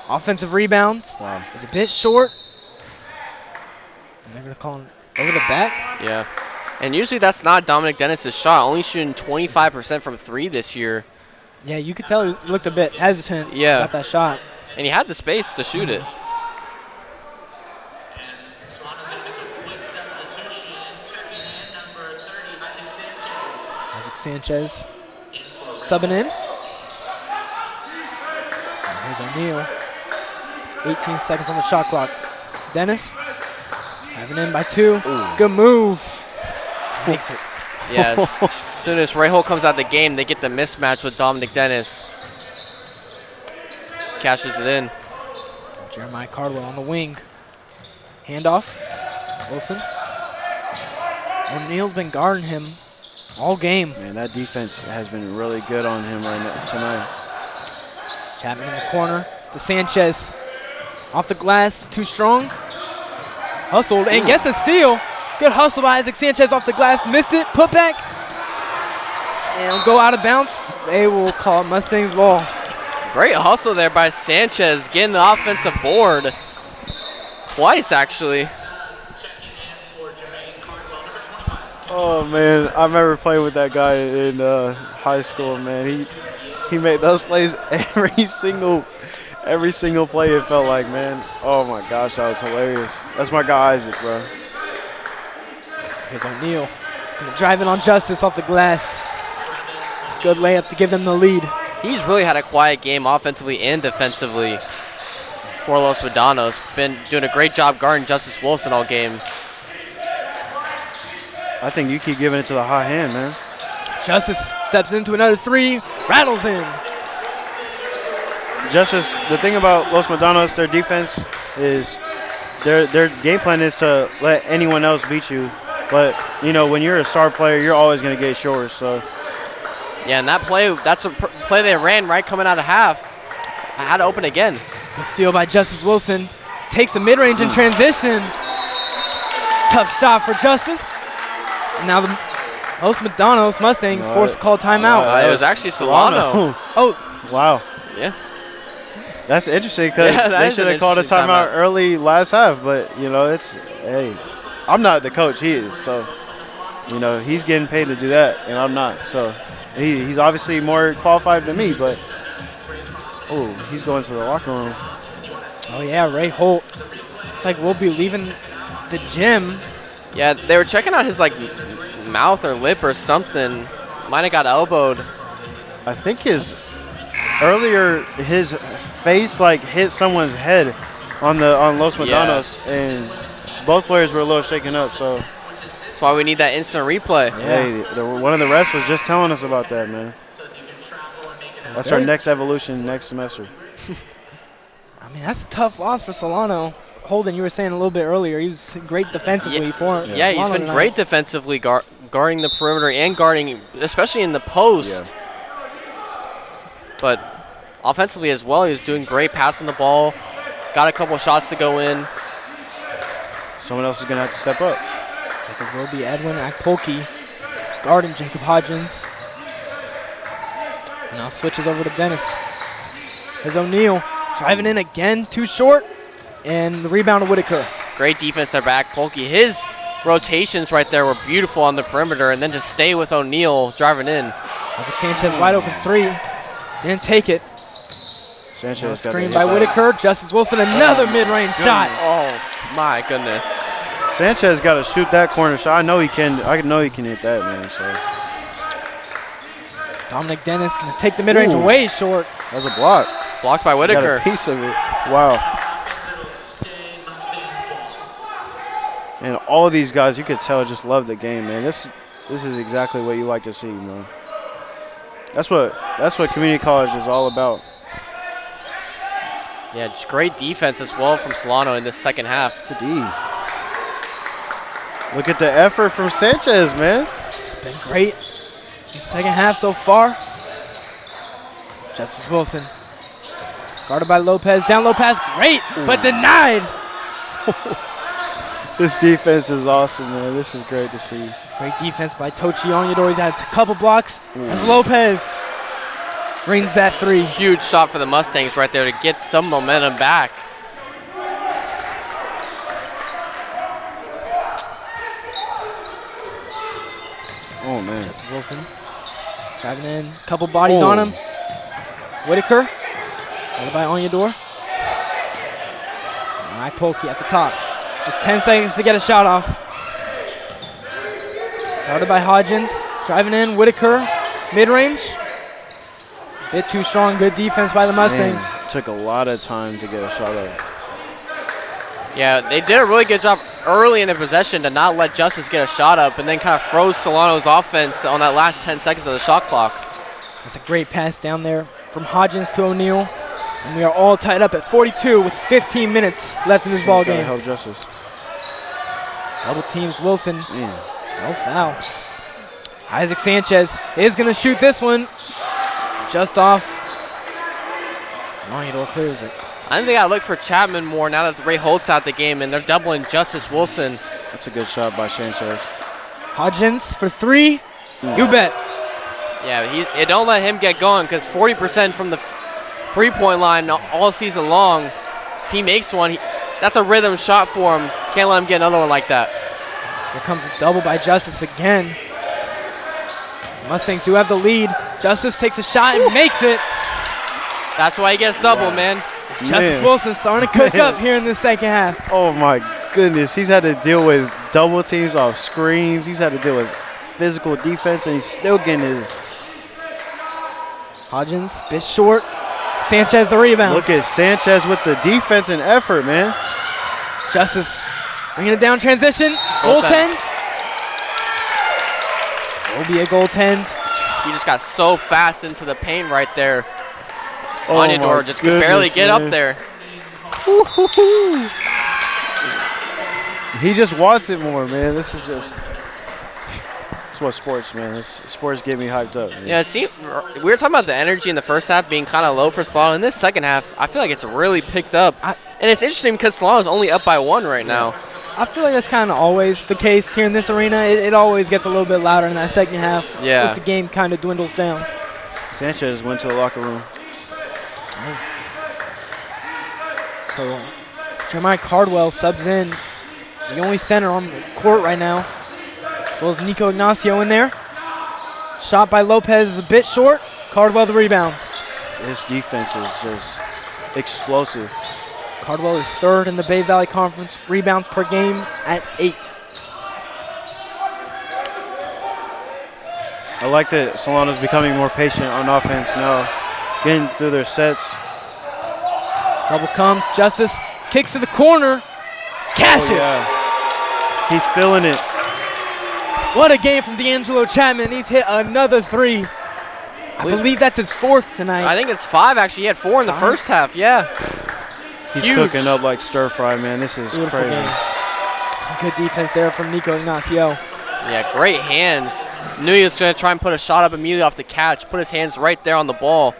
Offensive rebounds. Wow. Is a bit short. And they're gonna call him over the back. Yeah. And usually that's not Dominic Dennis's shot. Only shooting 25% from three this year. Yeah, you could tell he looked a bit hesitant about that shot. And he had the space to shoot it. Solano's going to make a quick substitution. Checking in, number 30, Isaac Sanchez. Isaac Sanchez subbing in. And here's O'Neal. 18 seconds on the shot clock. Dennis driving in by two. Ooh. Good move. Makes it. Yeah, as soon as Ray Holt comes out the game, they get the mismatch with Dominic Dennis. Cashes it in. Jeremiah Cardwell on the wing. Handoff. Wilson. O'Neal's been guarding him all game. Man, that defense has been really good on him right now tonight. Chapman in the corner to Sanchez. Off the glass, too strong. Hustled and gets a steal. Good hustle by Isaac Sanchez off the glass. Missed it. Put back. And go out of bounds. They will call it Mustangs ball. Great hustle there by Sanchez, getting the offensive board. Twice, actually. Oh, man. I remember playing with that guy in high school, man. He made those plays every single play, it felt like, man. Oh, my gosh, that was hilarious. That's my guy, Isaac, bro. Here's O'Neal. Gonna drive in on Justice off the glass. Good layup to give them the lead. He's really had a quiet game offensively and defensively for Los Medanos. Been doing a great job guarding Justice Wilson all game. I think you keep giving it to the hot hand, man. Justice steps into another three. Rattles in. Justice, the thing about Los Medanos, their defense is their game plan is to let anyone else beat you. But, you know, when you're a star player, you're always going to get yours. So. Yeah, and that play, that's a play they ran right coming out of half. I had to open again. The steal by Justice Wilson. Takes a mid-range in transition. Tough shot for Justice. And now the Los Medanos Mustangs forced to call timeout. It was actually Solano. Oh. Wow. Yeah. That's interesting because they should have called a timeout early last half. But, you know, hey. I'm not the coach, he is, so, you know, he's getting paid to do that, and I'm not. So he's obviously more qualified than me, but, he's going to the locker room. Oh, yeah, Ray Holt. It's like we'll be leaving the gym. Yeah, they were checking out his, like, mouth or lip or something. Might have got elbowed. I think earlier his face, like, hit someone's head on Los Medanos, and both players were a little shaken up, so. That's why we need that instant replay. Yeah. Hey, one of the refs was just telling us about that, man. That's our next evolution next semester. I mean, that's a tough loss for Solano. Holden, you were saying a little bit earlier, he was great defensively for him. Yeah, he's been great defensively, guarding the perimeter and guarding, especially in the post. Yeah. But offensively as well, he was doing great passing the ball. Got a couple shots to go in. Someone else is going to have to step up. It's like it will be Edwin Akpolki. He's guarding Jacob Hodgins. And now switches over to Dennis. Here's O'Neal. Driving in again, too short. And the rebound to Whitaker. Great defense there back. Polky, his rotations right there were beautiful on the perimeter, and then just stay with O'Neal driving in. Isaac Sanchez wide open three. Didn't take it. Sanchez screen by Whitaker. Justice Wilson, another mid-range shot. Oh my goodness. Sanchez got to shoot that corner shot. I know he can hit that, man. So Dominic Dennis gonna take the mid-range way short. That was a block. Blocked by Whitaker. Got a piece of it. Wow. And all of these guys, you could tell, just love the game, man. This is exactly what you like to see, man. That's what community college is all about. Yeah, just great defense as well from Solano in this second half. Good D. Look at the effort from Sanchez, man. It's been great. Second half so far. Justice Wilson. Guarded by Lopez. Down low pass. Great, but denied. This defense is awesome, man. This is great to see. Great defense by Tochi Onyedor. He's had a couple blocks. As Lopez brings that three. Huge shot for the Mustangs right there to get some momentum back. Oh, man. Justice Wilson driving in. Couple bodies on him. Whitaker. Guarded by Onyedor. Polky at the top. Just 10 seconds to get a shot off. Guarded by Hodgins. Driving in. Whitaker. Mid-range. Bit too strong. Good defense by the Mustangs. Man, took a lot of time to get a shot up. Yeah, they did a really good job early in the possession to not let Justice get a shot up and then kind of froze Solano's offense on that last 10 seconds of the shot clock. That's a great pass down there from Hodgins to O'Neal. And we are all tied up at 42 with 15 minutes left in this ball game. Help Justice. Double teams Wilson. No foul. Isaac Sanchez is going to shoot this one. Just off. Onyedor clears it. I think they got to look for Chapman more now that Ray Holt's out the game and they're doubling Justice Wilson. That's a good shot by Sanchez. Hodgins for three. You bet. Yeah, don't let him get going because 40% from the three-point line all season long. If he makes one, that's a rhythm shot for him. Can't let him get another one like that. Here comes a double by Justice again. Mustangs do have the lead. Justice takes a shot and makes it. That's why he gets double, man. Justice Wilson starting to cook up here in the second half. Oh, my goodness. He's had to deal with double teams off screens. He's had to deal with physical defense, and he's still getting his. Hodgins, bit short. Sanchez the rebound. Look at Sanchez with the defense and effort, man. Justice bringing it down transition. Goaltend. Will be a goaltend. He just got so fast into the paint right there. Oh, Onyedor just could barely get up there. He just wants it more, man. This is just. That's what sports, man. Sports get me hyped up. Man. Yeah, it seemed, we were talking about the energy in the first half being kind of low for Solano. In this second half, I feel like it's really picked up. And it's interesting because Solano's only up by one right now. I feel like that's kind of always the case here in this arena. It always gets a little bit louder in that second half. Yeah. As the game kind of dwindles down. Sanchez went to the locker room. So, Jeremiah Cardwell subs in. The only center on the court right now. As well as Nico Ignacio in there. Shot by Lopez is a bit short. Cardwell the rebound. This defense is just explosive. Cardwell is third in the Bay Valley Conference rebounds per game at 8. I like that Solano's becoming more patient on offense now, getting through their sets. Double comes, Justice kicks to the corner, cash it. Yeah. He's feeling it. What a game from D'Angelo Chapman. He's hit another three. I believe that's his fourth tonight. I think it's 5 actually. He had 4 in the first half, yeah. He's cooking up like stir fry, man. This is beautiful crazy. Game. Good defense there from Nico Ignacio. Yeah, great hands. Knew he was going to try and put a shot up immediately off the catch. Put his hands right there on the ball.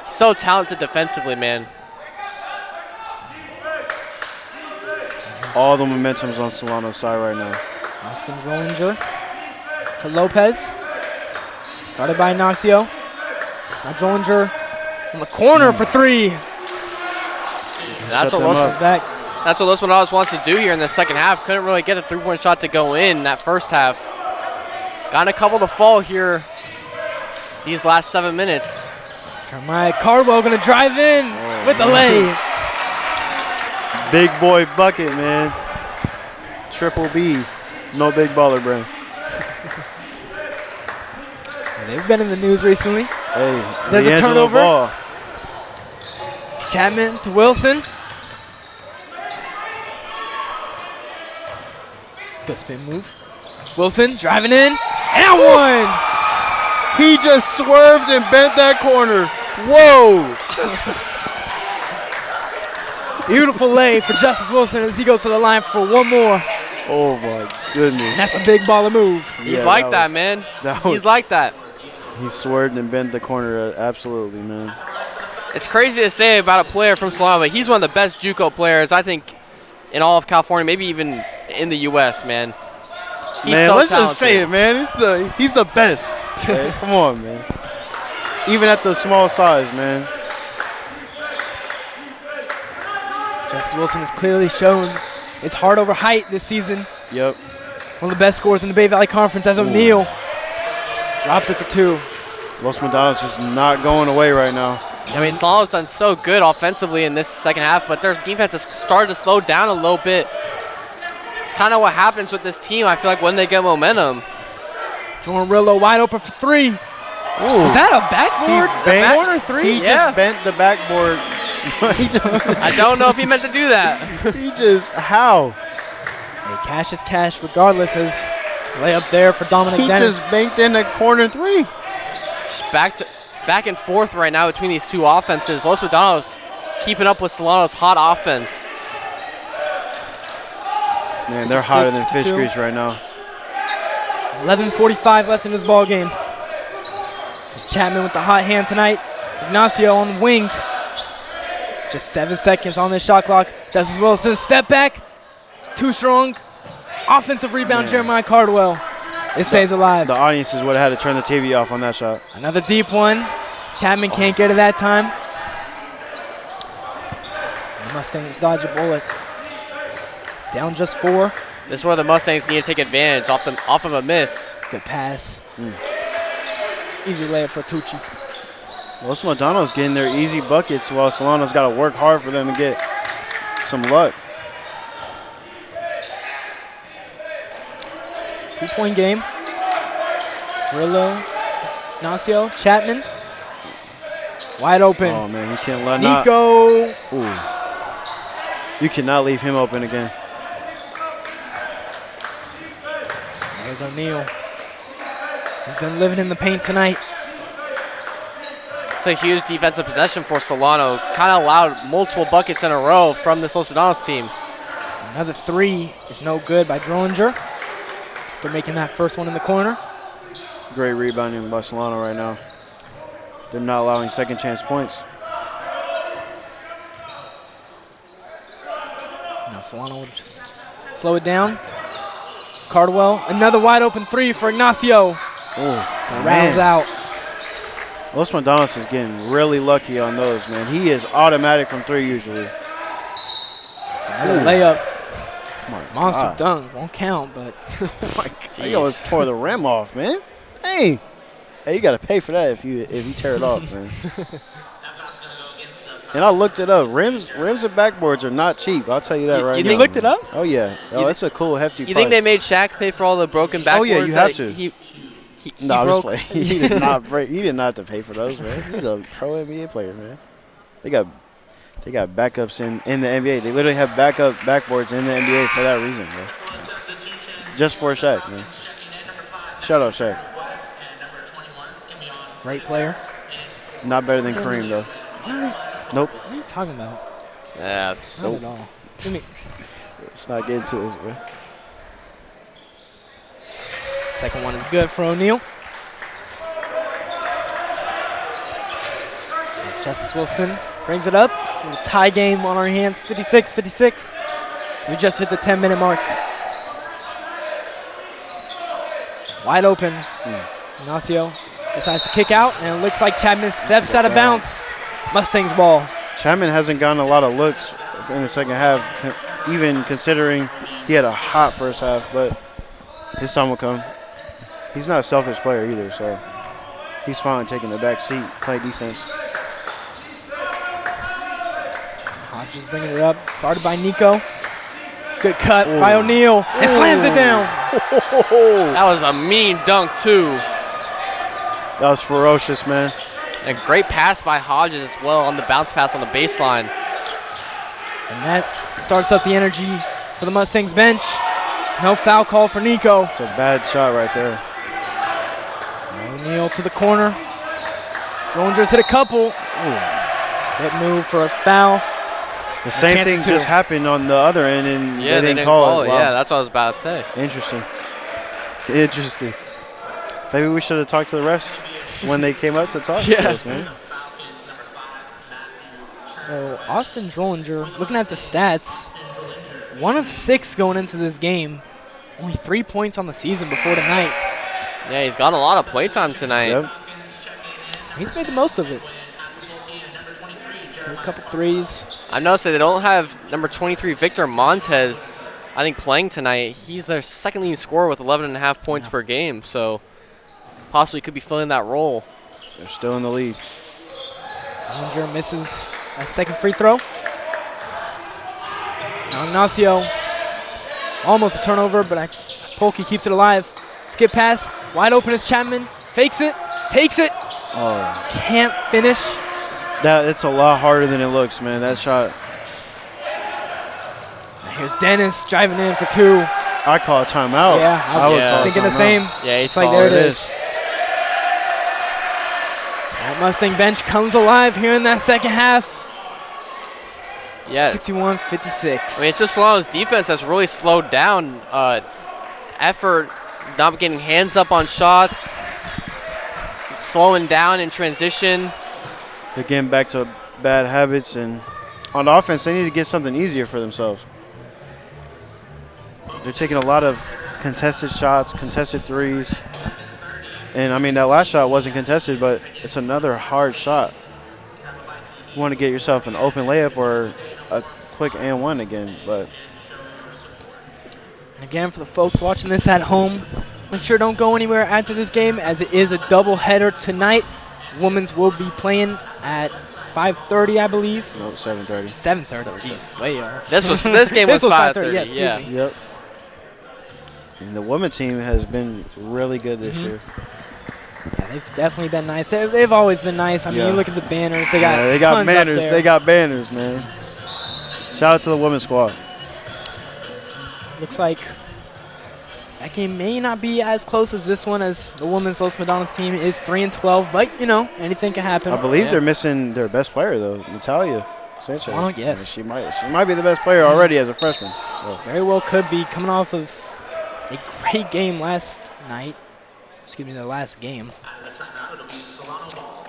So talented defensively, man. All the momentum's on Solano's side right now. Austin Rollinger to Lopez. Guarded by Ignacio. Now Rollinger in the corner for three. That's what Los Medanos wants to do here in the second half. Couldn't really get a three-point shot to go in that first half. Got a couple to fall here these last 7 minutes. Jeremiah Cardwell going to drive in with the lay. Big boy bucket, man. Triple B. No big baller, bro. They've been in the news recently. Hey, there's a turnover. Ball. Chapman to Wilson. Good spin move. Wilson driving in. And one! He just swerved and bent that corner. Whoa! Beautiful lay for Justice Wilson as he goes to the line for one more. Oh, my goodness. That's a big baller move. He's like that, man. He's like that. He swerved and bent the corner. Absolutely, man. It's crazy to say about a player from Solano, but he's one of the best JUCO players, I think, in all of California, maybe even in the U.S., man. He's so let's talented. just say it, man. He's the best. Okay? Come on, man. Even at the small size, man. Justice Wilson has clearly shown it's heart over height this season. Yep. One of the best scorers in the Bay Valley Conference as O'Neal drops it for two. Los Medanos just not going away right now. I mean, Solano's done so good offensively in this second half, but their defense has started to slow down a little bit. It's kind of what happens with this team, I feel like, when they get momentum. Jordan Rillo wide open for three. Ooh. Was that a backboard? Corner three? He just bent the backboard. I don't know if he meant to do that. How? Hey, cash is cash regardless as layup there for Dominic He Dennis. just banked in a corner three. Just back and forth right now between these two offenses. Los Medanos keeping up with Solano's hot offense. Man, they're hotter than fish grease right now. 11:45 left in this ball game. There's Chapman with the hot hand tonight. Ignacio on the wing. Just 7 seconds on this shot clock. Justice Wilson, step back. Too strong. Offensive rebound, Jeremiah Cardwell. It stays alive. The audiences would have had to turn the TV off on that shot. Another deep one. Chapman can't get it that time. The Mustangs dodge a bullet. Down just 4. This is where the Mustangs need to take advantage off of a miss. Good pass. Easy layup for Tucci. Los Medanos getting their easy buckets while Solano's got to work hard for them to get some luck. 2-point game. Rillo, Ignacio, Chapman. Wide open. Oh, man, you can't let Nico. Ooh. You cannot leave him open again. There's O'Neal. He's been living in the paint tonight. It's a huge defensive possession for Solano. Kind of allowed multiple buckets in a row from this Los Medanos team. Another three is no good by Drollinger. They're making that first one in the corner. Great rebounding by Solano right now. They're not allowing second chance points. Now Solano will just slow it down. Cardwell, another wide open three for Ignacio. Rounds out. Los Medanos is getting really lucky on those, man. He is automatic from three usually. Another layup. My Monster God. dunk. Won't count, but. Oh my God. He always tore the rim off, man. Hey, you got to pay for that if you tear it off, man. And I looked it up. Rims and backboards are not cheap. I'll tell you that right now. You looked it up? Oh, yeah. Oh, that's a cool, hefty You think they made Shaq pay for all the broken backboards? Oh, yeah, you have to. He No, I'm just broke? playing. He did not break. He did not have to pay for those, man. He's a pro NBA player, man. They got backups in the NBA. They literally have backup backboards in the NBA for that reason, man. Just for Shaq, man. Shout out Shaq. Great player. Not better than Kareem, though. Nope. What are you talking about? Yeah. Not at all. Let's not get into this, man. Second one is good for O'Neal. Justice Wilson brings it up. A little tie game on our hands, 56-56. We just hit the 10-minute mark. Wide open. Ignacio decides to kick out, and it looks like Chapman steps out of bounds. Mustangs ball. Chapman hasn't gotten a lot of looks in the second half, even considering he had a hot first half, but his time will come. He's not a selfish player either, so he's fine taking the back seat, play defense. Hodges bringing it up, guarded by Nico. Good cut by O'Neal, and slams it down. That was a mean dunk, too. That was ferocious, man. And great pass by Hodges as well on the bounce pass on the baseline. And that starts up the energy for the Mustangs bench. No foul call for Nico. It's a bad shot right there. O'Neal to the corner. Drollinger's hit a couple. That move for a foul. The same thing just happened on the other end, and Yeah, they didn't call it. Wow. Yeah, that's what I was about to say. Interesting. Maybe we should have talked to the refs when they came up to talk to us, man. So Austin Drollinger, looking at the stats, 1 of 6 going into this game. Only 3 points on the season before tonight. Yeah, he's got a lot of playtime tonight. Yep. He's made the most of it. A couple threes. I've noticed that they don't have number 23 Victor Montez, I think, playing tonight. He's their second leading scorer with 11.5 points per game, so possibly could be filling that role. They're still in the lead. Drollinger misses a second free throw. Now Ignacio, almost a turnover, but Polky keeps it alive. Skip pass, wide open is Chapman, fakes it, takes it, can't finish. It's a lot harder than it looks, man. That shot. Here's Dennis driving in for 2. I call a timeout. Yeah, I was thinking the same. Yeah, it's like there it is. So that Mustang bench comes alive here in that second half. Yeah. 61-56. I mean, it's just Solano's defense that's really slowed down. Effort, not getting hands up on shots, slowing down in transition. They're getting back to bad habits, and on offense, they need to get something easier for themselves. They're taking a lot of contested shots, contested threes. And, I mean, that last shot wasn't contested, but it's another hard shot. You want to get yourself an open layup or a quick and one again, but. And again, for the folks watching this at home, make sure don't go anywhere after this game, as it is a doubleheader tonight. Women's will be playing at 5:30, I believe. No, 7:30. 7:30. Jeez, way off. This game was 5:30. Yes, yeah. Yep. And the women's team has been really good this year. Yeah, they've definitely been nice. They've always been nice. I mean, you look at the banners. They got tons banners. Up there. They got banners, man. Shout out to the women's squad. Looks like that game may not be as close as this one, as the women's Los Medanos team is 3-12, but you know, anything can happen. I believe they're missing their best player though, Natalia Sanchez. Solano, yes. She might be the best player already as a freshman. So very well could be, coming off of a great game last night. Excuse me, the last game. And the timeout, it'll be Solano ball.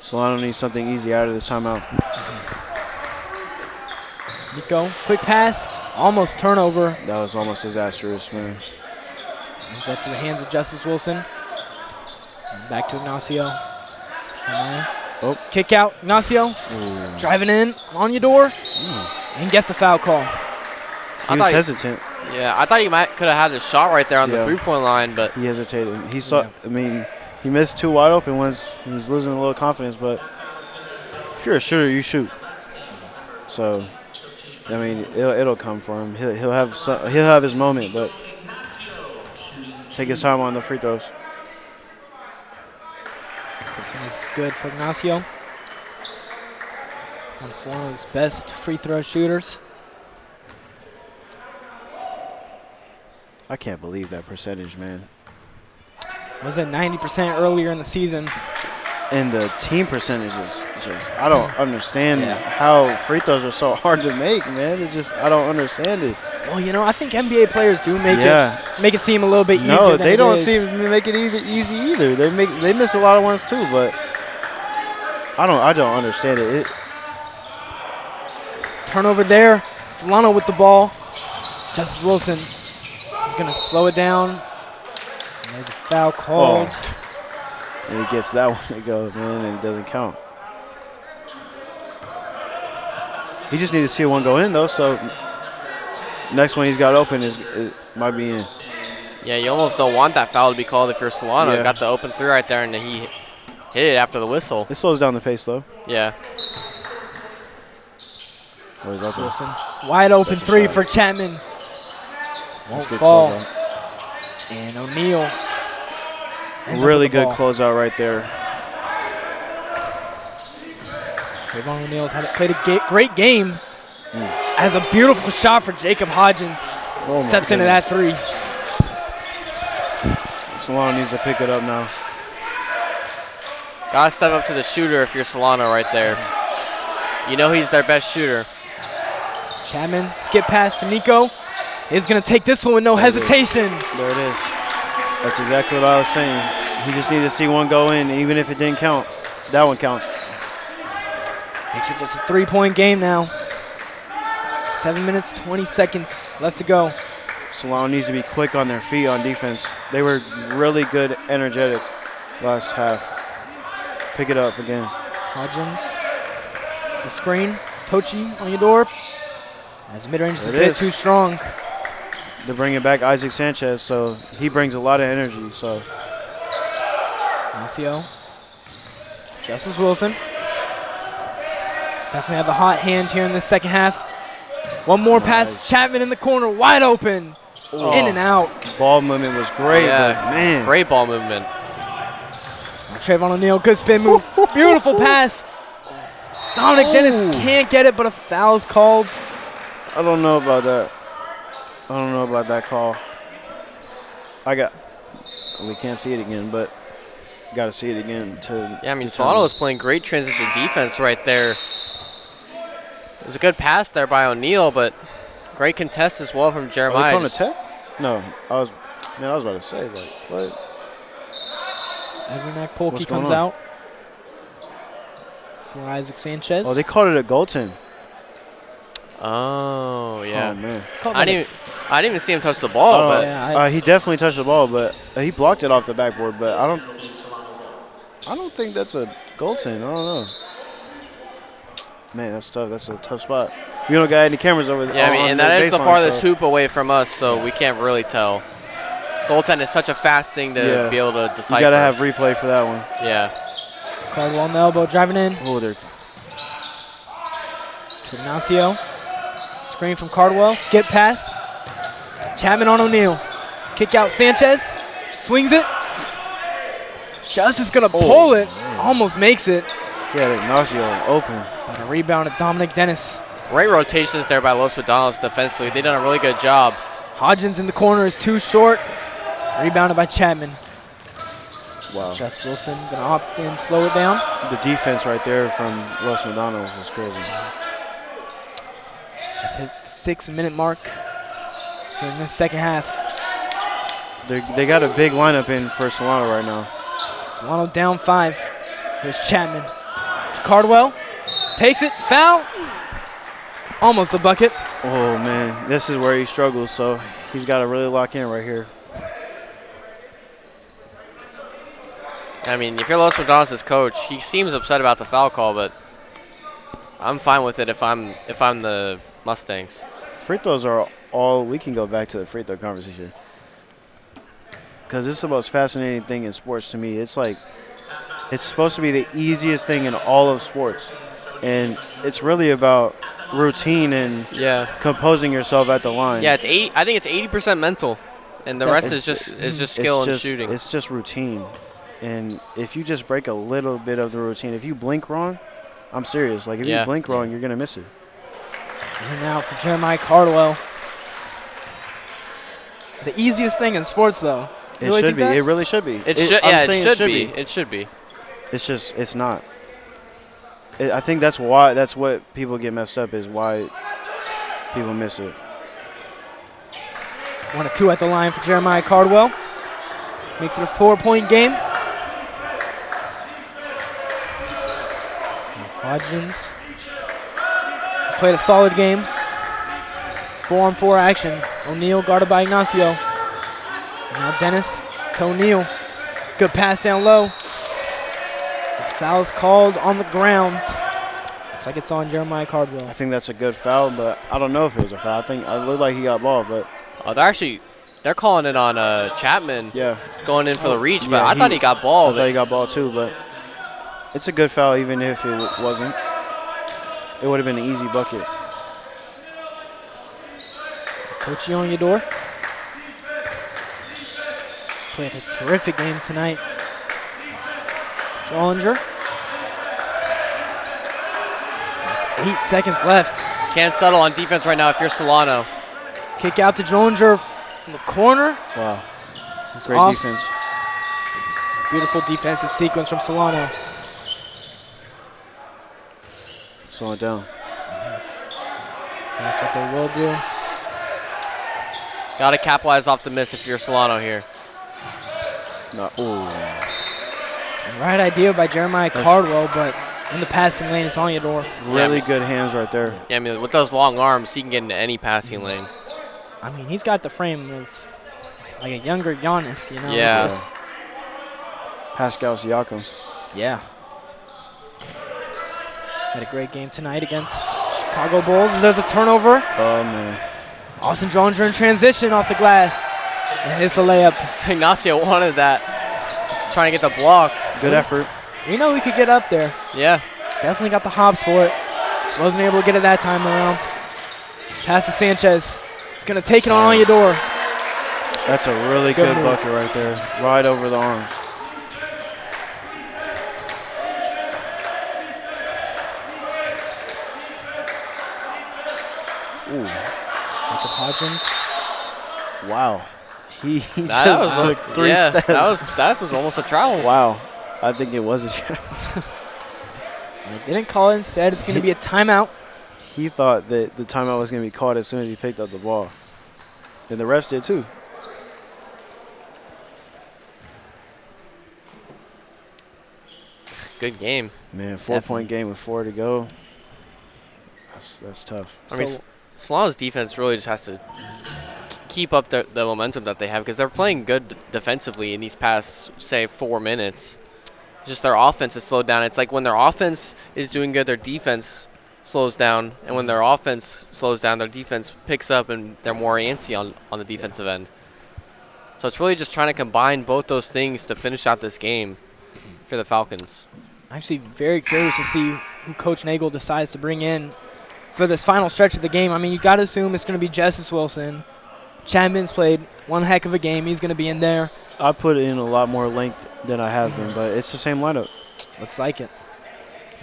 Solano needs something easy out of this timeout. Nico, quick pass, almost turnover. That was almost disastrous, man. It's up to the hands of Justice Wilson. Back to Ignacio. Kick out, Ignacio. Driving in, on your door, and gets the foul call. He was hesitant. Yeah, I thought he could have had a shot right there on the three-point line, but he hesitated. He saw. I mean, he missed 2 wide open ones. He's losing a little confidence, but if you're a shooter, you shoot. So, I mean, it'll come for him. He'll have his moment, but take his time on the free throws. This one is good for Ignacio. One of Solano's best free throw shooters. I can't believe that percentage, man. Was at 90% earlier in the season. And the team percentage is just, I don't understand how free throws are so hard to make, man. It's just, I don't understand it. Well, you know, I think NBA players do make it seem a little bit easier. No, than they it don't is. seem to make it easy either. They miss a lot of ones too, but I don't understand it. Turnover there. Solano with the ball. Justice Wilson is going to slow it down. And there's a foul called. And he gets that one to go, man, and it doesn't count. He just needs to see one go in, though, so next one he's got open it might be in. Yeah, you almost don't want that foul to be called if you're Solano. Yeah. Got the open three right there, and he hit it after the whistle. It slows down the pace, though. Yeah. Wilson. Wide open three for Chapman. Won't fall. And O'Neal. Really good closeout right there. Trayvon O'Neal's played a great game. Has a beautiful shot for Jacob Hodgins. Steps into that three. Solano needs to pick it up now. Gotta step up to the shooter if you're Solano right there. You know he's their best shooter. Chapman, skip pass to Nico. He's going to take this one with no hesitation. There it is. That's exactly what I was saying. He just needed to see one go in, even if it didn't count. That one counts. Makes it just a 3-point game now. 7 minutes, 20 seconds left to go. Solano needs to be quick on their feet on defense. They were really good, energetic last half. Pick it up again. Hodgins, the screen. Tochi on your door. As mid-range is a bit too strong. They're bringing back Isaac Sanchez, so he brings a lot of energy. So Ignacio, Justice Wilson. Definitely have the hot hand here in the second half. One more pass. Chapman in the corner, wide open. In and out. Ball movement was great, but man. Great ball movement. Trayvon O'Neal, good spin move. Beautiful pass. Dominic Dennis can't get it, but a foul's called. I don't know about that. I don't know about that call. We can't see it again, but got to see it again. Yeah, I mean, Solano was playing great transition defense right there. It was a good pass there by O'Neal, but great contest as well from Jeremiah. Are they calling a tech? No, I was about to say, like, what? Evernack Polkey comes out for Isaac Sanchez. Oh, they called it a goaltend. Oh, yeah. Oh, man. I didn't even see him touch the ball. But he definitely touched the ball, but he blocked it off the backboard. But I don't think that's a goaltend. I don't know. Man, that's tough. That's a tough spot. We don't got any cameras over there. Yeah, I mean, and that is the farthest hoop away from us, so we can't really tell. Goaltend is such a fast thing to be able to decipher. You got to have replay for that one. Yeah. Caldwell on the elbow, driving in. Oh, there. Ignacio. Screen from Cardwell. Skip pass. Chapman on O'Neal. Kick out Sanchez. Swings it. Justice going to pull it. Almost makes it. Yeah, Ignacio open. But a rebound at Dominic Dennis. Great rotations there by Los Medanos defensively. They've done a really good job. Hodgins in the corner is too short. Rebounded by Chapman. Wow. Justice Wilson going to opt in, slow it down. The defense right there from Los Medanos was crazy. Just hit the 6-minute mark here in the second half. They got a big lineup in for Solano right now. Solano down 5. Here's Chapman to Cardwell. Takes it. Foul. Almost a bucket. Oh, man. This is where he struggles, so he's got to really lock in right here. I mean, if you're Los Medanos' coach, he seems upset about the foul call, but I'm fine with it if I'm the Mustangs. Free throws are all. We can go back to the free throw conversation because it's the most fascinating thing in sports to me. It's like it's supposed to be the easiest thing in all of sports, and it's really about routine and composing yourself at the line. Yeah, I think it's 80% mental, and the rest is just skill and shooting. It's just routine, and if you just break a little bit of the routine, if you blink wrong, I'm serious. Like if you blink wrong, you're gonna miss it. And now for Jeremiah Cardwell. The easiest thing in sports, though. It should be. It really should be. It should be. It's just, it's not. I think that's why. That's what people get messed up is why people miss it. 1 of 2 at the line for Jeremiah Cardwell. Makes it a 4-point game. Hodgins played a solid game. 4-on-4 action. O'Neal guarded by Ignacio. Now Dennis to O'Neal. Good pass down low. Foul's called on the ground. Looks like it's on Jeremiah Cardwell. I think that's a good foul, but I don't know if it was a foul. I think it looked like he got ball, but. Oh, they're calling it on Chapman. Yeah. Going in for the reach, but Yeah, I thought he got ball. I thought he got ball too, but it's a good foul even if it wasn't. It would have been an easy bucket. Coach Yonyador. He's played a terrific game tonight. Drollinger. There's 8 seconds left. Can't settle on defense right now if you're Solano. Kick out to Drollinger in the corner. Wow. He's Great off. defense. Beautiful defensive sequence from Solano. Slow it down. So that's what they will do. Got to capitalize off the miss if you're Solano here. No. Ooh. Right idea by Jeremiah Cardwell, but in the passing lane, it's Onyador. Really good hands right there. Yeah, I mean, with those long arms, he can get into any passing lane. I mean, he's got the frame of like a younger Giannis, you know? Yeah. Pascal Siakam. Yeah. Had a great game tonight against Chicago Bulls. There's a turnover. Oh, man. Austin Drollinger in transition off the glass. And hits a layup. Ignacio wanted that. Trying to get the block. Good effort. We know we could get up there. Yeah. Definitely got the hops for it. Just wasn't able to get it that time around. Pass to Sanchez. He's going to take it on Onyador. That's a really good move. bucket right there. Right over the arms. Ooh. Michael Hodgins. Wow. He That just was took 3 steps. That was almost a travel. Wow. I think it was a shot. They didn't call it. Instead, it's going to be a timeout. He thought that the timeout was going to be called as soon as he picked up the ball. And the refs did too. Good game. Man, 4-point game with 4 to go. That's tough. I mean, Solano's defense really just has to keep up the momentum that they have because they're playing good defensively in these past, say, 4 minutes. Just their offense has slowed down. It's like when their offense is doing good, their defense slows down. And when their offense slows down, their defense picks up and they're more antsy on the defensive end. So it's really just trying to combine both those things to finish out this game for the Falcons. I'm actually very curious to see who Coach Nagel decides to bring in for this final stretch of the game. I mean, you got to assume it's going to be Justice Wilson. Chapman's played one heck of a game. He's going to be in there. I put in a lot more length than I have been, but it's the same lineup. Looks like it.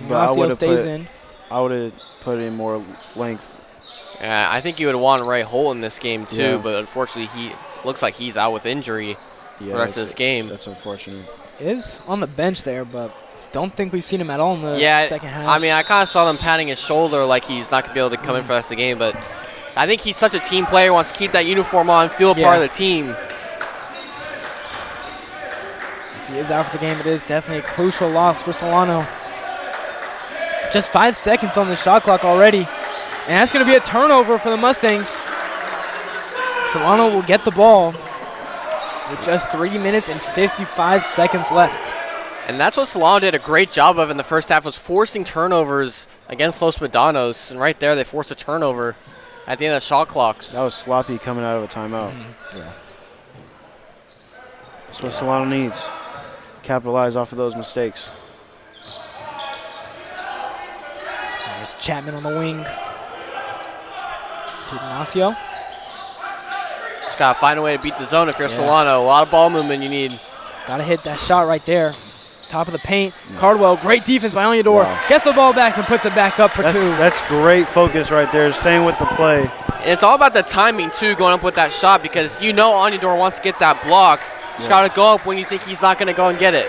But stays in. I would have put in more length. I think you would want Ray Holt in this game too, Yeah. but unfortunately he looks like he's out with injury for the rest of this game. That's unfortunate. Is on the bench there, but don't think we've seen him at all in the second half. I mean, I kind of saw them patting his shoulder like he's not going to be able to come in for the rest of the game, but I think he's such a team player, wants to keep that uniform on, feel a part of the team. If he is out for the game, it is definitely a crucial loss for Solano. Just 5 seconds on the shot clock already, and that's going to be a turnover for the Mustangs. Solano will get the ball with just 3 minutes and 55 seconds left. And that's what Solano did a great job of in the first half, was forcing turnovers against Los Medanos. And right there, they forced a turnover at the end of the shot clock. That was sloppy coming out of a timeout. Yeah. That's what Solano needs. Capitalize off of those mistakes. There's Chapman on the wing. Ignacio. Just got to find a way to beat the zone if you're Solano. A lot of ball movement you need. Got to hit that shot right there. Top of the paint. Cardwell, great defense by Onyador. Wow. Gets the ball back and puts it back up for 2. That's great focus right there, staying with the play. And it's all about the timing, too, going up with that shot, because you know Onyador wants to get that block. Just got to go up when you think he's not going to go and get it.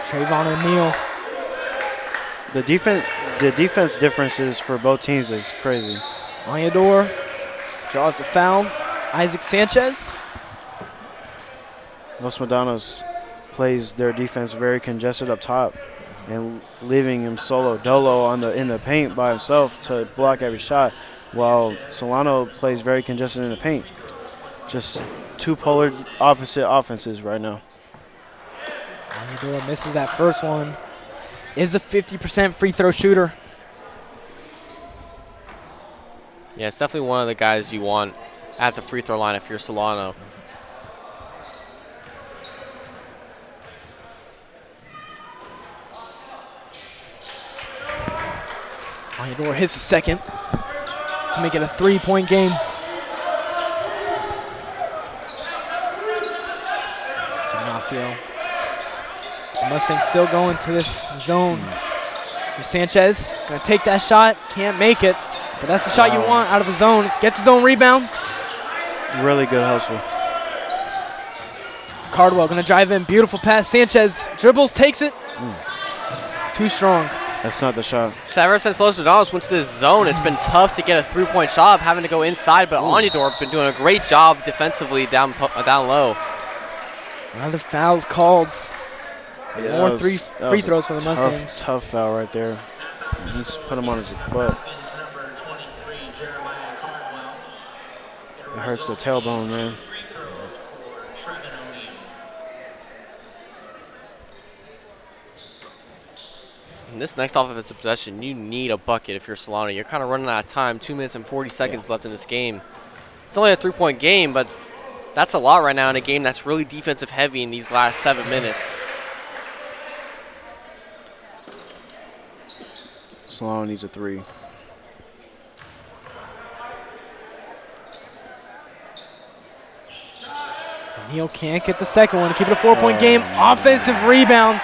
Trayvon O'Neal. The defense differences for both teams is crazy. Onyador draws the foul. Isaac Sanchez. Los Medanos plays their defense very congested up top and leaving him solo dolo in the paint by himself to block every shot, while Solano plays very congested in the paint. Just two polar opposite offenses right now. Almudor misses that first one. Is a 50% free throw shooter. Yeah, it's definitely one of the guys you want at the free throw line if you're Solano. Almudor hits a second to make it a 3-point game. Ignacio. The Mustangs still going to this zone. Sanchez gonna take that shot, can't make it, but that's the shot you want out of the zone. Gets his own rebound. Really good hustle. Cardwell gonna drive in, beautiful pass. Sanchez dribbles, takes it. Too strong. That's not the shot. So ever since Los Medanos went to this zone, it's been tough to get a 3-point shot, having to go inside, but Almudor been doing a great job defensively down low. Another foul's called. Yeah, More free throws for the Mustangs. Tough foul right there. He's put him on his butt. It hurts the tailbone, man. In this next offensive possession, you need a bucket if you're Solano. You're kind of running out of time. 2 minutes and 40 seconds left in this game. It's only a 3-point game, but that's a lot right now in a game that's really defensive heavy in these last 7 minutes. Solano needs a 3. Neal can't get the second one to keep it a 4-point game. Offensive rebound,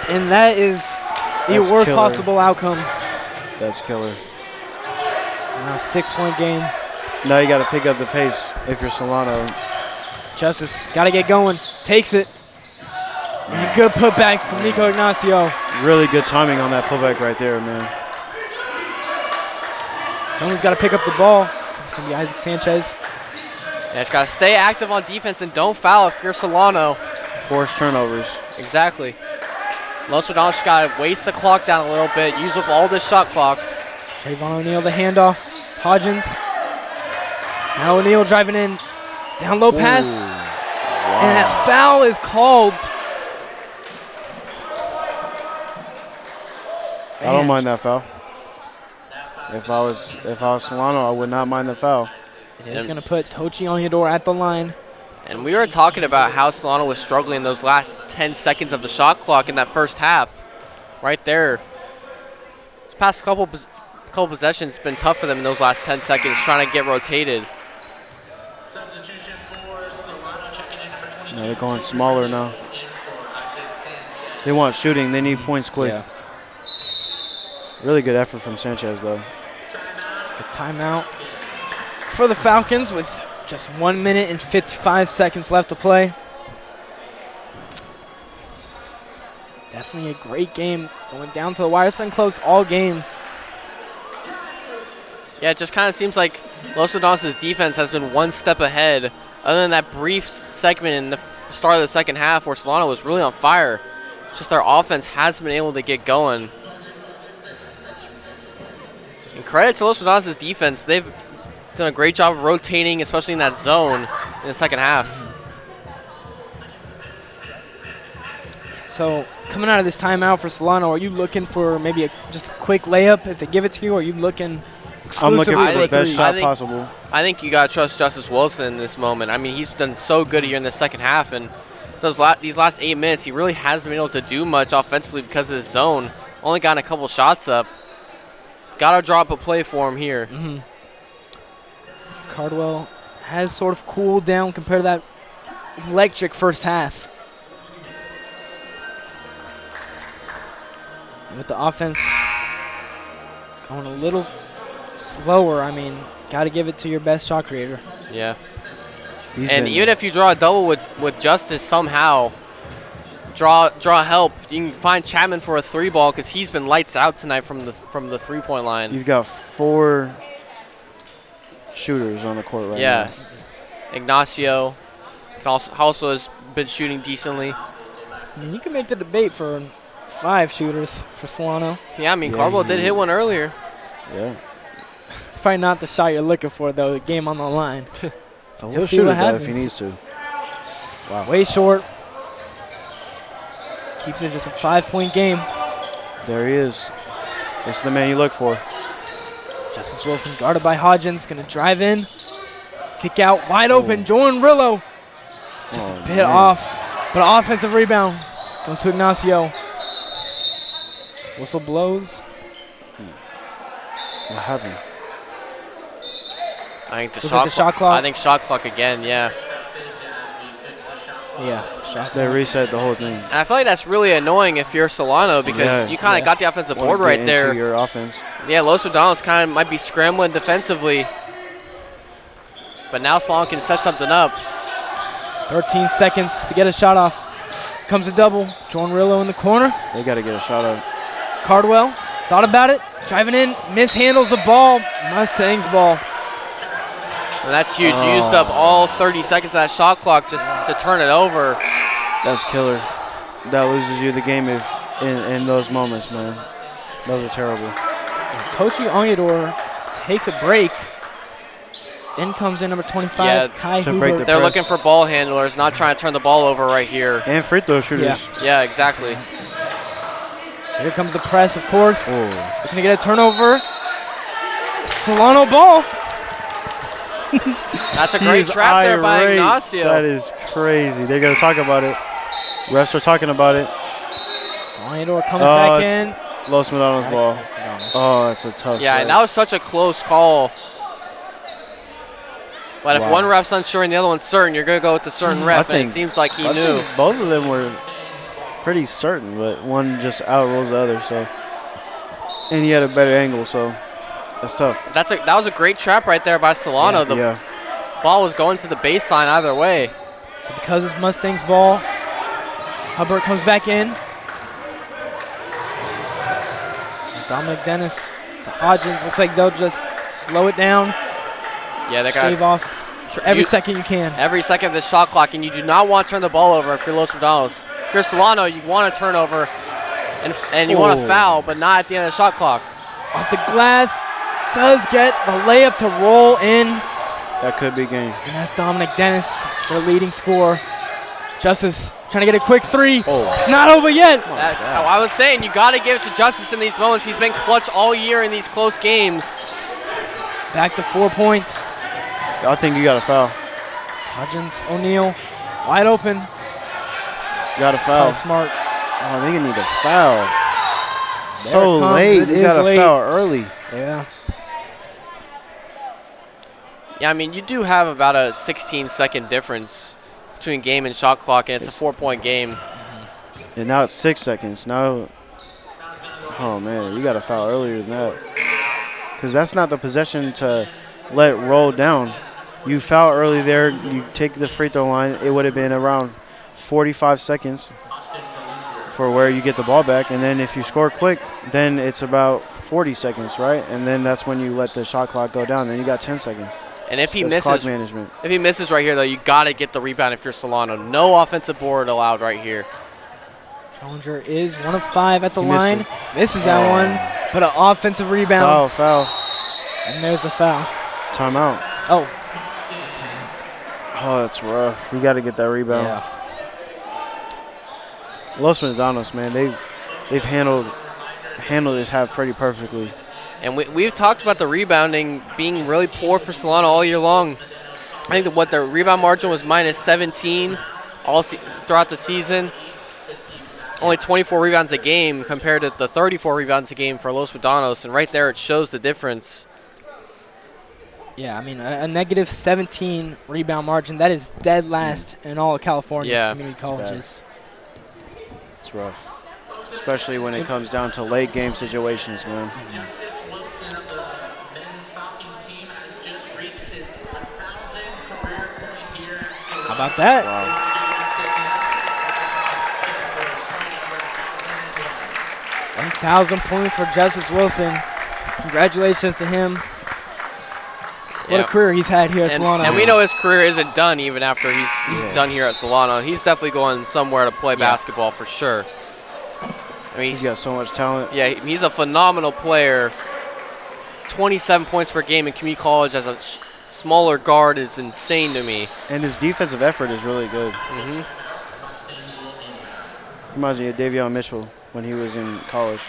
and that is the worst possible outcome. That's killer. Now 6-point game. Now you got to pick up the pace if you're Solano. Justice got to get going. Takes it. And good putback from Nico Ignacio. Really good timing on that putback right there, man. Someone's got to pick up the ball. So it's going to be Isaac Sanchez. Yeah, just got to stay active on defense and don't foul if you're Solano. Force turnovers. Exactly. Los Medanos just got to waste the clock down a little bit, use up all this shot clock. Trayvon O'Neal, the handoff. Hodgins. Now O'Neal driving in. Down low pass. And that foul is called. I don't mind that foul. If I was Solano, I would not mind the foul. It's going to put Tochi Almudor at the line. And we were talking about how Solano was struggling those last 10 seconds of the shot clock in that first half. Right there. This past couple possessions, it's been tough for them in those last 10 seconds trying to get rotated. Substitution for Solano, checking in number 22. No, they're going smaller now. They want shooting. They need points quick. Yeah. Really good effort from Sanchez, though. It's a good timeout for the Falcons with just 1 minute and 55 seconds left to play. Definitely a great game. Going down to the wire. It's been close all game. Yeah, it just kind of seems like Los Medanos' defense has been one step ahead, other than that brief segment in the start of the second half where Solano was really on fire. It's just their offense hasn't been able to get going. And credit to Los Medanos' defense. They've done a great job of rotating, especially in that zone in the second half. So coming out of this timeout for Solano, are you looking for maybe just a quick layup if they give it to you, or are you looking I'm looking exclusively for the best shot possible. I think you got to trust Justice Wilson in this moment. I mean, he's done so good here in the second half, and these last 8 minutes, he really hasn't been able to do much offensively because of his zone. Only gotten a couple shots up. Got to drop a play for him here. Cardwell has sort of cooled down compared to that electric first half. And with the offense going a little slower, I mean, got to give it to your best shot creator. Yeah. And even if you draw a double with Justice somehow, draw help, you can find Chapman for a 3-ball because he's been lights out tonight from the 3-point line. You've got 4 shooters on the court right now. Yeah. Ignacio also has been shooting decently. I mean, you can make the debate for 5 shooters for Solano. Yeah, I mean, Cardwell did hit one earlier. Yeah. It's probably not the shot you're looking for, though. Game on the line. But He'll shoot it, though, if he needs to. Wow. Way short. Keeps it just a 5-point game. There he is. This is the man you look for. Justice Wilson guarded by Hodgins. Going to drive in. Kick out. Wide open. Jordan Rillo. Just a bit off. But an offensive rebound. Goes to Ignacio. Whistle blows. What happened? I think the shot clock. I think shot clock again, yeah. Yeah, shot clock. They reset the whole thing. And I feel like that's really annoying if you're Solano because you kind of got the offensive board right there. Into your offense. Yeah, Los Medanos kind of might be scrambling defensively. But now Solano can set something up. 13 seconds to get a shot off. Comes a double. Jordan Rillo in the corner. They got to get a shot up. Cardwell thought about it. Driving in. Mishandles the ball. Mustangs ball. And that's huge. You used up all 30 seconds of that shot clock just to turn it over. That's killer. That loses you the game if in those moments, man. Those are terrible. Tochi Onyedor takes a break. In comes in number 25, Kai Huber. They're looking for ball handlers, not trying to turn the ball over right here. And free throw shooters. Yeah, exactly. So here comes the press, of course. Looking to get a turnover. Solano ball. That's a great trap there by Ignacio. That is crazy. They're going to talk about it. Refs are talking about it. So Onyedor comes back in. Los Medanos ball. Oh, that's a tough Yeah, play. and that was such a close call. But if one ref's unsure and the other one's certain, you're going to go with the certain ref, and it seems like he knew. Think both of them were pretty certain, but one just outrules the other. So, and he had a better angle, so that's tough. That was a great trap right there by Solano. The ball was going to the baseline either way. So because it's Mustangs ball, Hubbard comes back in. Dominic Dennis, the Hodgins, looks like they'll just slow it down. Yeah, they got save off every second you can. Every second of the shot clock, and you do not want to turn the ball over if you're Los Medanos. If you're Solano, you want to turn over and you want to foul, but not at the end of the shot clock. Off the glass, does get the layup to roll in. That could be game. And that's Dominic Dennis, their leading scorer. Justice trying to get a quick three. It's not over yet. I was saying, you got to give it to Justice in these moments. He's been clutch all year in these close games. Back to 4 points. I think you got a foul. Hodgins, O'Neal, wide open. Got a foul. Smart. Oh, they need a foul. So late. You got a foul early. Yeah. Yeah, I mean, you do have about a 16-second difference between game and shot clock, and it's a 4-point game. And now it's 6 seconds. Now, oh, man, you got a foul earlier than that. Because that's not the possession to let roll down. You foul early there, you take the free throw line, it would have been around 45 seconds for where you get the ball back. And then if you score quick, then it's about 40 seconds, right? And then that's when you let the shot clock go down. Then you got 10 seconds. And if he that's misses, clock management. If he misses right here, though, you got to get the rebound if you're Solano. No offensive board allowed right here. Challenger is 1 of 5 at the line. Misses that one, but an offensive rebound. Foul. And there's the foul. Timeout. Oh, that's rough. You got to get that rebound. Yeah. Los Medanos, man, they've handled this half pretty perfectly. And we've talked about the rebounding being really poor for Solano all year long. I think that their rebound margin was -17 throughout the season. Only 24 rebounds a game compared to the 34 rebounds a game for Los Medanos, and right there it shows the difference. Yeah, I mean, a negative 17 rebound margin, that is dead last in all of California community colleges. It's rough, especially when it comes down to late game situations, man. Justice Wilson of the men's Falcons team has just reached his 1,000th career point here at Solano. How about that? Wow. 1,000 points for Justice Wilson. Congratulations to him. What a career he's had here at Solano. And we know his career isn't done even after he's done here at Solano. He's definitely going somewhere to play basketball for sure. I mean, he's got so much talent. Yeah, he's a phenomenal player. 27 points per game in community college as a smaller guard is insane to me. And his defensive effort is really good. Reminds me of Davion Mitchell when he was in college.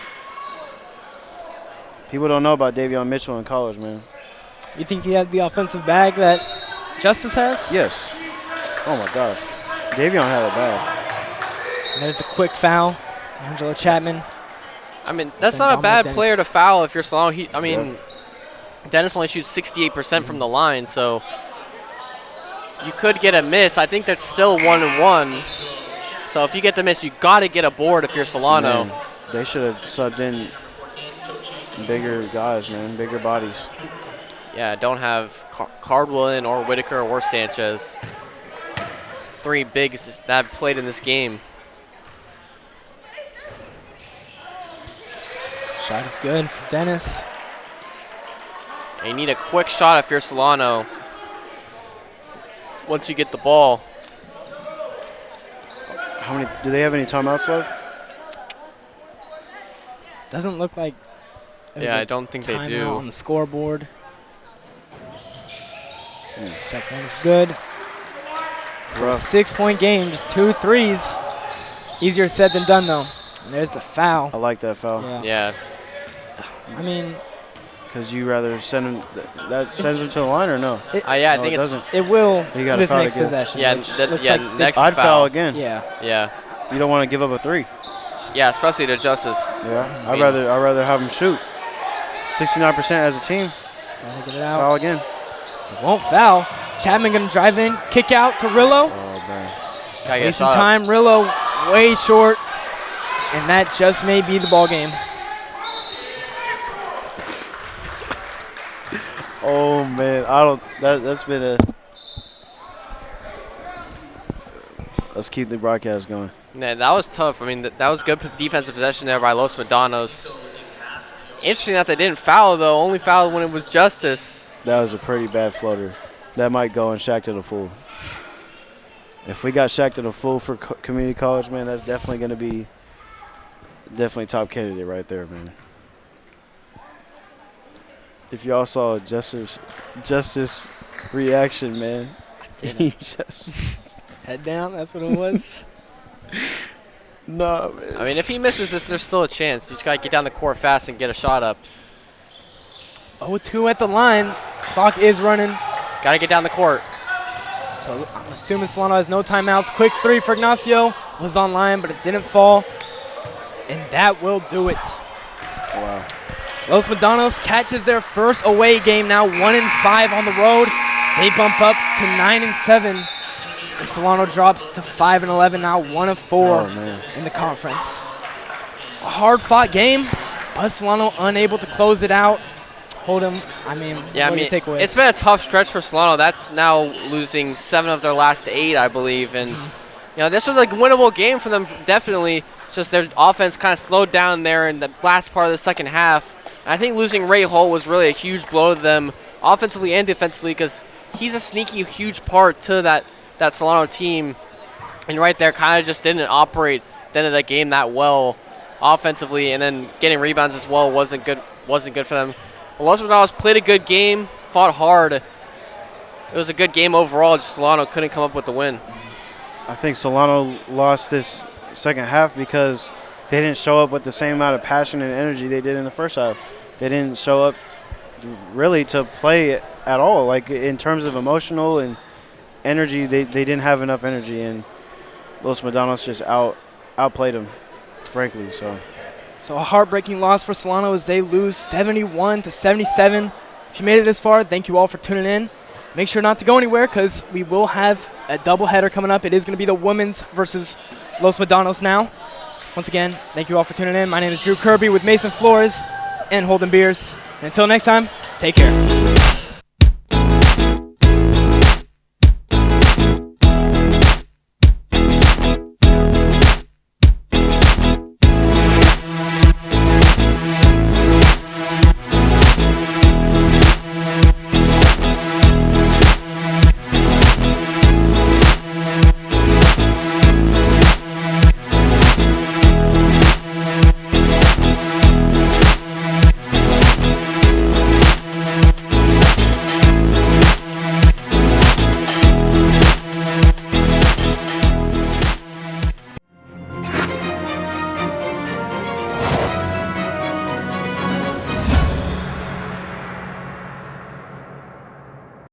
People don't know about Davion Mitchell in college, man. You think he had the offensive bag that Justice has? Yes. Oh, my gosh. Davion had a bag. And there's a quick foul. Angelo Chapman. I mean, that's not a bad player to foul if you're Solano. Dennis only shoots 68% from the line, so you could get a miss. I think that's still 1-1. So if you get the miss, you got to get a board if you're Solano. Man, they should have subbed in bigger guys, man, bigger bodies. Yeah, don't have Cardwell in or Whitaker or Sanchez. 3 bigs that have played in this game. Shot is good for Dennis. And you need a quick shot if you're Solano once you get the ball. How many? Do they have any timeouts left? Doesn't look like. Yeah, I don't think they do. On the scoreboard. Second one is good. So 6-point game, just 2 threes. Easier said than done, though. And there's the foul. I like that foul. Yeah. I mean, because you rather send him. That sends him to the line or no? Yeah, I think it it's. doesn't. It will. You got this foul next again. possession. Yeah, next I'd foul. foul again. Yeah. Yeah. You don't want to give up a 3. Yeah, especially to Justice. Yeah. I'd rather have him shoot. 69% as a team. Gotta get it out. Foul again. Won't foul. Chapman gonna drive in, kick out to Rillo. Oh man. Wasting time. Rillo way short, and that just may be the ball game. Oh man, I don't. That's been a. Let's keep the broadcast going. Yeah, that was tough. I mean, that was good defensive possession there by Los Medanos. Interesting that they didn't foul, though. Only fouled when it was Justice. That was a pretty bad floater. That might go in Shaq to the Fool. If we got Shaq to the Fool for community college, man, that's definitely going to be top candidate right there, man. If y'all saw Justice reaction, man. He just head down, that's what it was. No, man. I mean, if he misses this, there's still a chance. You just got to get down the court fast and get a shot up. 0-2 at the line. Clock is running. Got to get down the court. So I'm assuming Solano has no timeouts. Quick 3 for Ignacio. Was on line, but it didn't fall. And that will do it. Wow. Los Medanos catches their first away game now, 1-5 on the road. They bump up to 9-7. And Solano drops to 5-11 now, 1-4 in the conference. A hard-fought game, but Solano unable to close it out. Hold him. Takeaways? It's been a tough stretch for Solano. That's now losing 7 of their last 8, I believe. And this was a winnable game for them, definitely. It's just their offense kind of slowed down there in the last part of the second half. And I think losing Ray Holt was really a huge blow to them, offensively and defensively, because he's a sneaky, huge part to that Solano team. And right there kind of just didn't operate at the end of that game that well offensively, and then getting rebounds as well wasn't good for them. Los Medanos played a good game, fought hard. It was a good game overall, just Solano couldn't come up with the win. I think Solano lost this second half because they didn't show up with the same amount of passion and energy they did in the first half. They didn't show up really to play at all. Like in terms of emotional and energy, they didn't have enough energy, and Los Medanos just outplayed them, frankly. So a heartbreaking loss for Solano as they lose 71-77. If you made it this far, thank you all for tuning in. Make sure not to go anywhere because we will have a doubleheader coming up. It is going to be the women's versus Los Medanos now. Once again, thank you all for tuning in. My name is Drew Kirby with Mason Flores and Holden Beers. And until next time, take care.